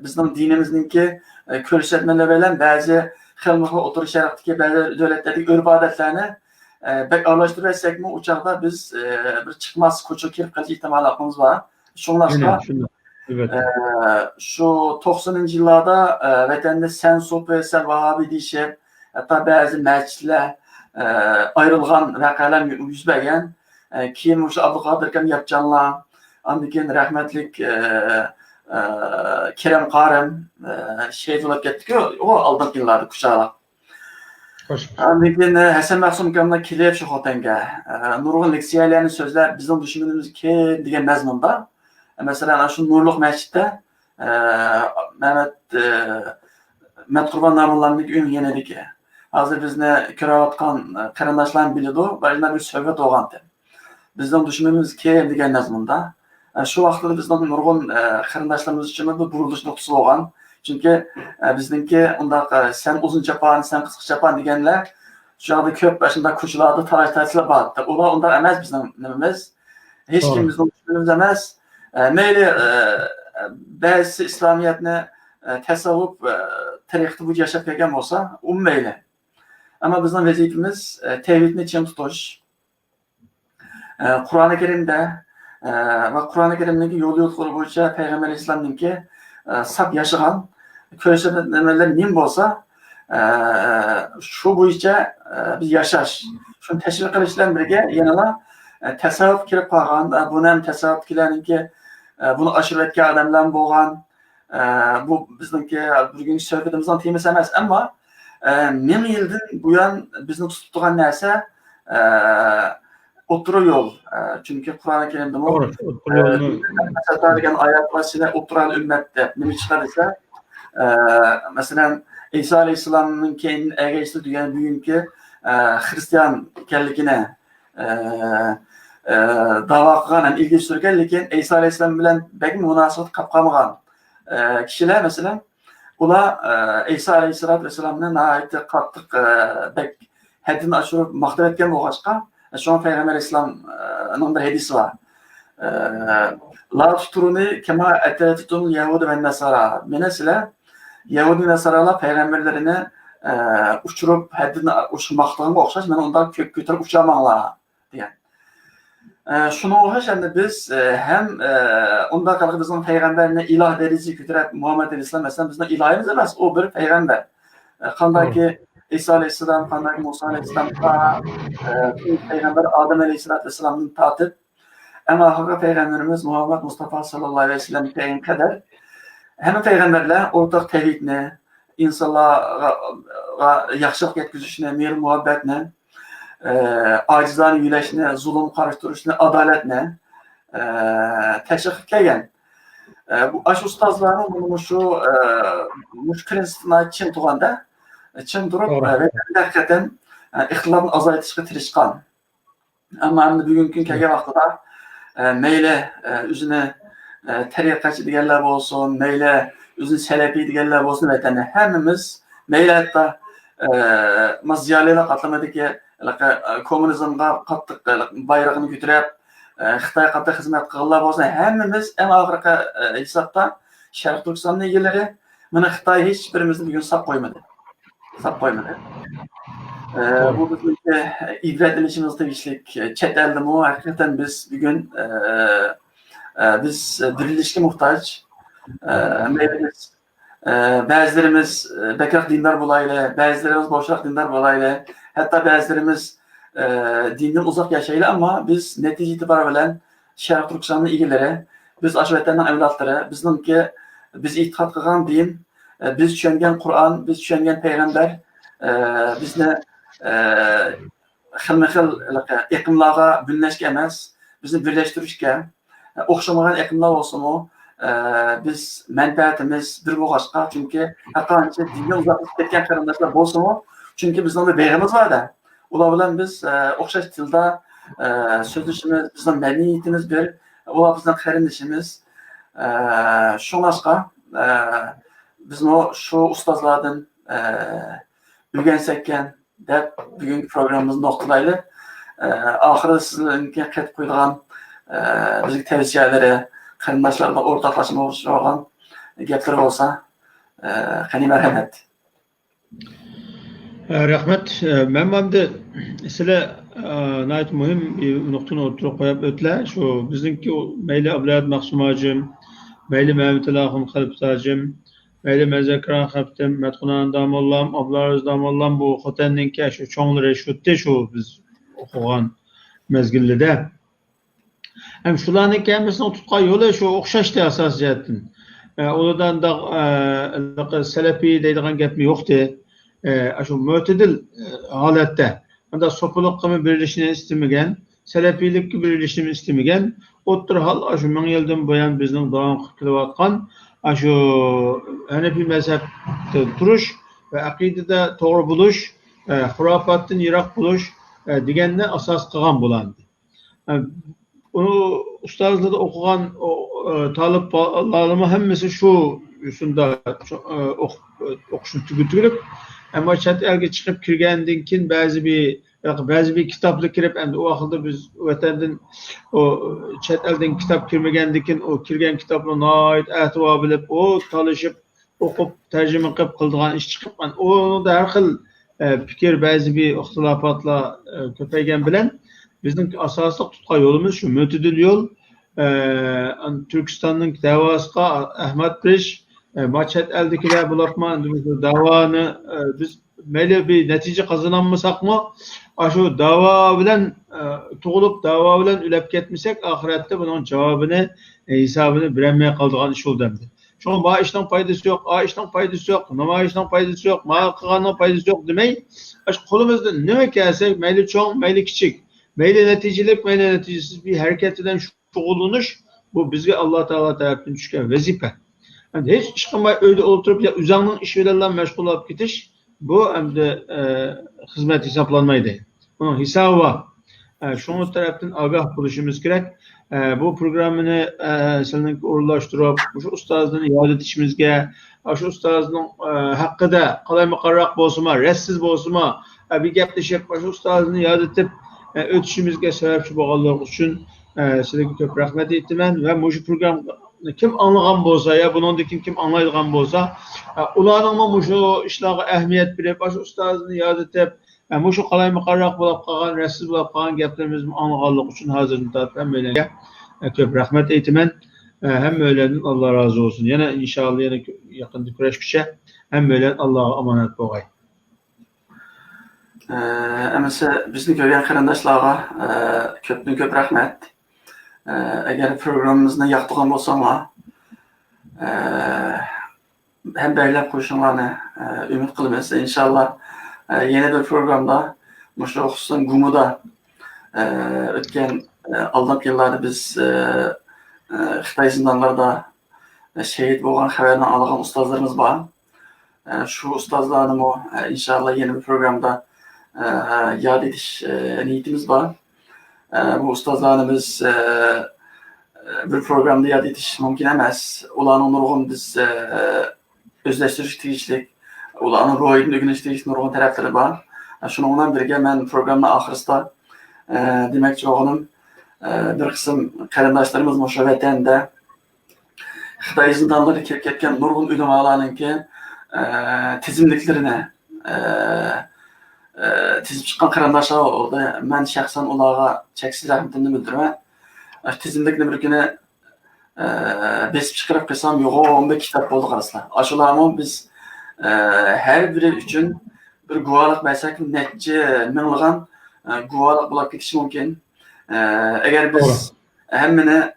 bizim dinimizdeki ko'rsatmalar bilan ba'zi xilma-xil o'tirish sharafdagi ba'zi davlatlardagi urf odatlarni bek aralashtirib etsakmi, u chaqda biz bir chiqmas ko'chaga kirib qolish ehtimolimiz bor. Shunlashqa şu 90'ncı yıllarda vatanda sen so'pi, sen vahabiy deyishib, hatto ba'zi masjidlar ayrılgan voqealar yuz bergan. Keyin o'sha Abduqodir akam yapjanlar, Andikin rahmetlik Kerem Qarım şehit olup ketdi-ku, o aldığım yıllarda kuşağılar. Andikin Hasan Mahsum akamdan kelib shu xotanga nurg'un leksiyalarni sözler bizim düşündüğümüz kim degan mazmunda. Mesela şu Nurluq masjidda Mehmet Qurban Namullanning uyi yenediki. Hazır bizni ko'rayotgan qarindoshlar biladi, ba'zilar bir söhbet olgandi. Bizden düşündüğümüz kim degan mazmunda. Şu vaqtda bizning nurg'un qarindoshlarimiz uchun bir burilish nuqtasi bo'lgan. Chunki bizningki undaq sen uzun chapan, sen qisqa chapan deganlar shu yoqda ko'p shunday ko'chalarda tarixchilar bor. Ular undaq emas bizning nimamiz. Hech kim bizning tushunimiz emas. Mayli ba'zi islomiyatni tasavvuf tarixda bu yashab kelgan bo'lsa, u mayli. Ammo bizning vazifamiz tavhidni chin tutish. Qur'oni Karimda ve Kur'an-ı Kerim'deki yolu yolları boyunca Peygamber İslam'daki sap yaşayan köşeler nim olsa şu boyunca biz yaşaş. Şunu teşvik kılışlarla birlikte yanına tasavvuf kirip kalgan, bunu hem tasavvuf kilerninki bunu aşırı etki adamlar boğan, bu bizimki bugün söhbetimizden temiz emez ama ming yıldan bu yan bizim tuttuğun neyse oturuyor yol. Çünkü Kur'an-ı Kerim'de bu mesela ayet vasile oturan ümmette ne çıkarırsa mesela İsa Aleyhisselam'ın kendini egeçti dünya bugünkü Hristiyan kellikine dava kılgan ilgi sürgen lekin İsa Aleyhisselam bilen pek münasebet kapkamagan kişiler mesela ula İsa Aleyhisselam'ın ait kattık pek haddini aşırıp maktab etken bu başka. Şu an Peygamber İslam'ın bir hadisi var. La tuturuni kema etetun Yahudi ve Nasara. Mesela Yahudi ve Nasaralar peygamberlerini uçurup haddini uçurmaklığına okşaş. Ben ondan götürüp uçurmaqlar diyen. Şunu okşaş hem biz hem onda kalkıp bizim peygamberine ilah derizi götürüp Muhammed Aleyhisselam mesela bizim ilahimiz emez. O bir peygamber. Kandaki İsa Aleyhisselam, kandaki Musa Aleyhisselam, Peygamber Adem Aleyhisselam'ın tatip ama ahirka Peygamberimiz Muhammed Mustafa sallallahu aleyhi ve sellem peyin kadar hem peygamberler ortak tevhidini, insanlara yaxşılıq yetkizişini, mehr muhabbetini, acizlarını yüleşini, zulüm karıştırışını, adaletini teşvik kelgan. Bu aş ustazlarının bunu şu prensipine çin tuğanda çin durup hakikaten ixtilafni azaytishga tirishgan. Ammo bugungi kelgan vaqtida mayli o'zini tariqatchi deganlar bo'lsin, mayli o'zini salafiy deganlar bo'lsin, vatanda hammamiz mayli hatto ziyolilar qatlamadagi kommunizmga qattiq bayrog'ini ko'tarib Xitoy qattiq xizmat qilganlar bo'lsin, hammamiz eng oxirgi hisobda Sharq Turkistonning egallari mana Xitoy hech birimizni bugun sap qo'ymadi. Bu bizim ibret edilişimiz tegishlik chet eldimi hakikaten biz bugün biz dirilishga muhtoj. Ba'zilarimiz bekroq dindor bo'laylik, ba'zilarimiz boshroq dindor bo'laylik, hatto ba'zilarimiz dindan uzoq yashaylik, ammo biz natija itibori bilan Şərq Türkistanın ilgili, biz aşı vətəndən evlatları, biz itiqad qılğan din, biz düşüngən Kur'an, biz düşüngən Peyğəmbər, bizni xilma-xil iqlimlarga bölünəşkə emas, bizni birləşdirişkə, oxşamagan iqlimlar olsunmu, biz mənfəətimiz bir boğaçqa, çünki haqqanca dinə uzaqlaşıb ketgan qarindaşlar bolsunmu, çünki bizdən bir bəğimiz var da. Ular bilan biz oxşaş tildə sözləşimiz, bizdən mədəniyyətimiz bir, ular bizdən qarindashimiz. Şunlaşqa biz şu ustazlardan öyrənsəkən deb bugünkü proqramımızı noktalaylı. Axırda sizlərə qət qoyulğan bizə tövsiyeləri, qarindaşlarla ortaqlaşma oluşturğan gəplər olsa, qani mərhəmət. Rahmet. Ben de sizle nayet mühim bir noktunu oturup koyup ötle. Şu bizimki meyli Abdülhamid Maksumacım, meyli Mehmet Alahım Kaliptacım, meyli Mezekran Kaptim, Metkunan Damollam, Ablarız Damollam bu Xotenninki şu çoğunları şutte şu biz okuğan mezgillide. Hem şularının gelmesine tutkay yolu şu okşaştı asas cihetin. Oradan da Selefi deydiğen gepmi yoktu. Şu mütedil halette, anda sopuluk kimi birleşini istemigen, Selefilik gibi birleşimi istemigen, otur hal şu 1000 yıldan boyan bizning devam kılıvatkan, şu Hanefi mezhepte duruş ve akidede doğru buluş, hurafattan yirak buluş digenine asas kılgan bulandı. Onu ustazlığı okugan taliplarıma hemmesi şu yüzünde okuşun tügütülük. Ama chat elge çıkıp kirgendiğin kin bazı bir kitaplı kirip hem de o akılda biz vatandın o chat elden kitap kirmegendikin o kirgen kitapla ait ehtiva bilip o çalışıp okup tercüme kılıp kıldığan iş çıkıp onu da her xil fikir bazı bir ihtilafatla köpeygen bilen bizim asaslık tutka yolumuz şu mütedil yol Türkistan'ın davasıqa Ahmet Priş maçet eldekiler bulatma davanı biz böyle bir netice kazanamasak mı? Şu dava bilen tuğulup dava bilen ülep ketmişsek ahirette bunun cevabını hesabını bilemeye kaldığan iş oldu demdi. Şu an bu işten faydası yok, a işten faydası yok, nama işten faydası yok, ma kıganın faydası yok demeyi. Kolumuzda ne gelse meyli çoğun, meyli küçük, meyli neticelik, meyli neticesiz bir hareket eden şuğulunuş bu bizge Allah Teala tarafından düşen vazife. Yani hiç çıkmay öyle oturup ya üzerinin işlerle meşgul olup gidiş bu hem de hizmet hesaplanmaydı. Bunun hesabı var. Şunu taraftan agah buluşumuz gerek. Bu programını senin uğurlaştırıp şu ustazının iade etişimizge, şu ustazının hakkında kalay makarrak bolsuma, ressiz bolsuma bir gepleşip şu ustazını iade edip ötüşümüzge sebepçi bağlılık için size çok rahmet ettimen ve bu program kim anlayan bolsa ya bunun kim anlaydıgan bolsa ulanın şu işlere ehemmiyet bilip şu ustazını iade edip şu kalay makarrak bulup kalan, ressiz bulup kalan geplerimiz anlayanlık için hazırını tarif hem öyle çok rahmet ettimen hem öyle Allah razı olsun. Yine inşallah yine yakında güreşmişe hem öyle Allah'a emanet olay. Emese bizni görən qarindaşlarga köp rahmet. Eğer programımızda yaxdığan bolsaňlar hem beylep koşullarını ümit kılmaz. İnşallah yeni bir programda Muşa Hususan Gumu'da ötken aldığım yıllarda biz Xitay zindanlarda şehit bolğan haberini alğan ustazlarımız var. Şu ustazlarını inşallah yeni bir programda yad ediş niyetimiz var. Bu ustazlarımız bir programda yad ediş mümkün emas. Ulanın nurgun biz özleştiriş tigişlik, ulanın ruhiyetini ögünleştiriş nurgun tarafları var. Şununla birge ben programın ahırısında demekçi oğlum bir kısım qarindaşlarımız Muşa vatanda Xitay zindanları kirip ketken nurgun ulamalarının ki tizimliklerine tizim çıkan qarindaşlar oldu. Ben şahsen onlara çeksiz rahmetini bildirme. Tizimlikini bir güne besip çıkarıp kıysam yoğun bir kitap oldu arasında. Aşılarımı biz her biri için bir guvalık belki netice minilgan guvalık bulup getiş mümkün. Eğer biz hemmini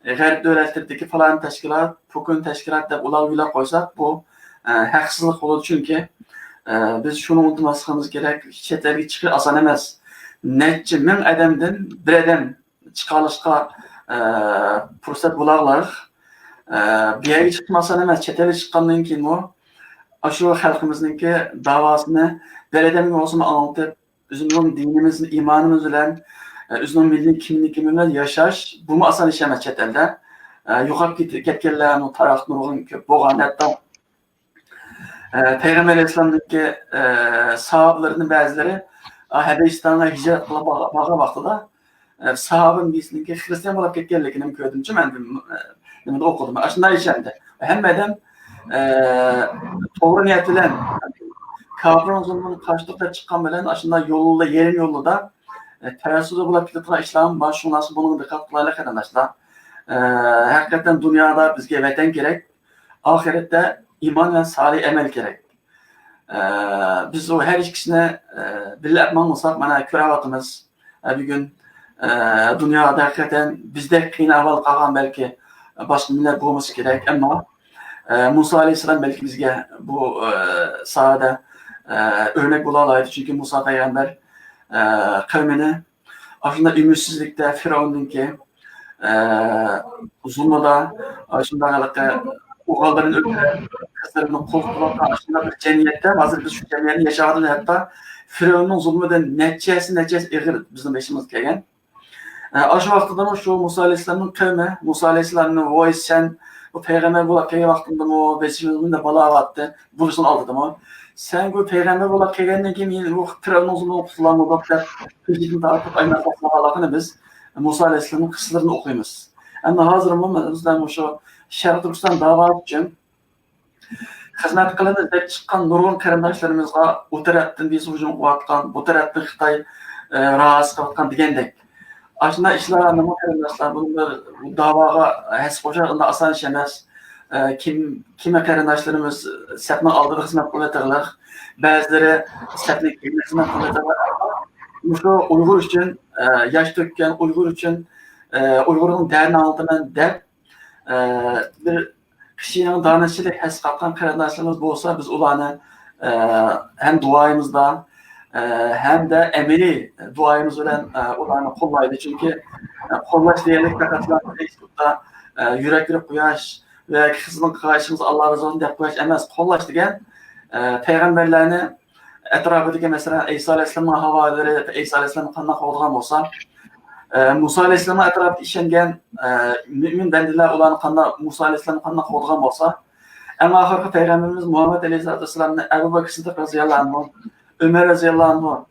G'arb davlatlaridagi falan tashkilot, bugün tashkilot deb ular o'ylab qo'ysak, bu haqsizlik bo'ladi, chunki biz shuni unutmasligimiz kerak, chet elga chiqish oson emas. Necha ming odamdan bir odam chiqa olishga fursat bo'lag'lar. Bir yerga chiqib oson emas. Chet elga chiqqandan keyin shu xalqimizningki davosini bir odamga bo'lsin anlatib, o'zimizning dinimizni, iymonimiz bilan o'zining milliy kimligimiz bilan yashash bu oson ish emas chet elda. Yo'qolib ketganlarning tarixi nurg'un ko'p bo'lgan. Hatto Peygamber Aleyhisselam'daki sahabelerinin bazıları Habeşistan'a hicret qilib borgan vaqtida sahabın birisininkki Hristiyan bo'lib ketganligini ko'rdimchi, men nimada o'qidim. Shunday aytishadi. Hammadan to'g'ri niyat bilan kafirning zulmidan qarshi chiqqan bilan shunday yo'lda, yerim yo'lida tarassuzda bo'lib ketadigan ishlarni bor. Shundan buni diqqat qilaylik qarindoshlar. Haqiqatan dunyoda bizga vatan kerak, oxiratda iman ve salih emel gerek. Biz o her ikisine birlikte yapmamızsak, bana körevatımız bir gün dünyada hakikaten bizde kıyın ahval kalkan belki başka millet bulmamız gerek, ama Musa Aleyhisselam belki bizge bu sahada örnek bulalaydı. Çünkü Musa Peygamber kavmini aslında ümitsizlikte Firavun'unki zulmada aslında Uğalların öldüren kızlarının koltuğuna karşısında bir cemiyette, hazır biz şu cemiyetin yaşadığını hatta Firavun'un zulmüden neticesi eğir bizim başımız gelgen. Aşı vaxtıdan şu Musa Aleyhisselam'ın kavmi, Musa Aleyhisselam'ın o sen o peygamber bulup gelgen vaxtında o vesilinin de balağı attı, buluşunu aldı mı? Sen bu peygamber bulup gelgenden kim o Firavun'un zulmünden kurtulanmadık da hücretini dağıtıp aynı alakını biz Musa Aleyhisselam'ın kıssalarını okuyumuz. Ama hazır olmamızdan şu Şərq Türkistan davası üçün xizmət qilib deb chiqqan nurg'un qarindoshlarımızga o tarafdan biz hujum qilayotgan, bu tarafdan Xitoy rahatsız qilayotgan degandek. Ashuna ishlarni qarindoshlar bu da'voga has qo'shishda oson ish emas. Kim qarindoshlarimiz safni oldida xizmat qilayotganlar, ba'zilari safni xizmat qilayotganlar. Shu Uyg'ur uchun yosh to'kkan, Uyg'ur uchun Uyg'urning dardini oldiman deb bir kişinin danışçılık his qatqan qarindoshlarimiz bo'lsa, biz ularni hem duayımızda hem de emeli duayımız bilan ularni qo'llaydi. Çünkü qo'llash deylik faqatla Facebookda yurakli quyosh ve xizmat qilishimiz Alloh razı deb qo'yish emas. Qo'llash degan payg'ambarlarni atrofidagi, masalan, İsa Aleyhisselam'ın havolari, İsa Aleyhisselam'ın qanday qolgan bo'lsa, Musa Aleyhisselam'a etrafta işengen mümin bendiler olan Musa Aleyhisselam'ın kanına koğduğun olsa, en ahirki Peygamberimiz Muhammed Aleyhisselam'ın Ebu Bakr Sıddık radıyallahu anh, Ömer radıyallahu anh,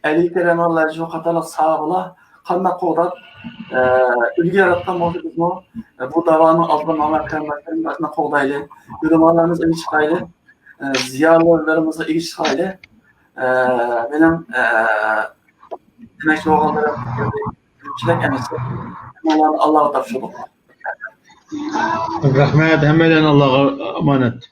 Ali Kerem Allah'ı katarlık sahabıla kanına koğduğun ilgi yarattan oldu biz bu davanın altında Muhammed Peygamber'in başına koğdaylı, ürünlerimiz iyi çıkaylı, ziyarlarımızı iyi çıkaylı, benim demek ki oğullarım çilek emesi Allah'a tavsiye olun. Rahmet, hemmeden Allah'a emanet.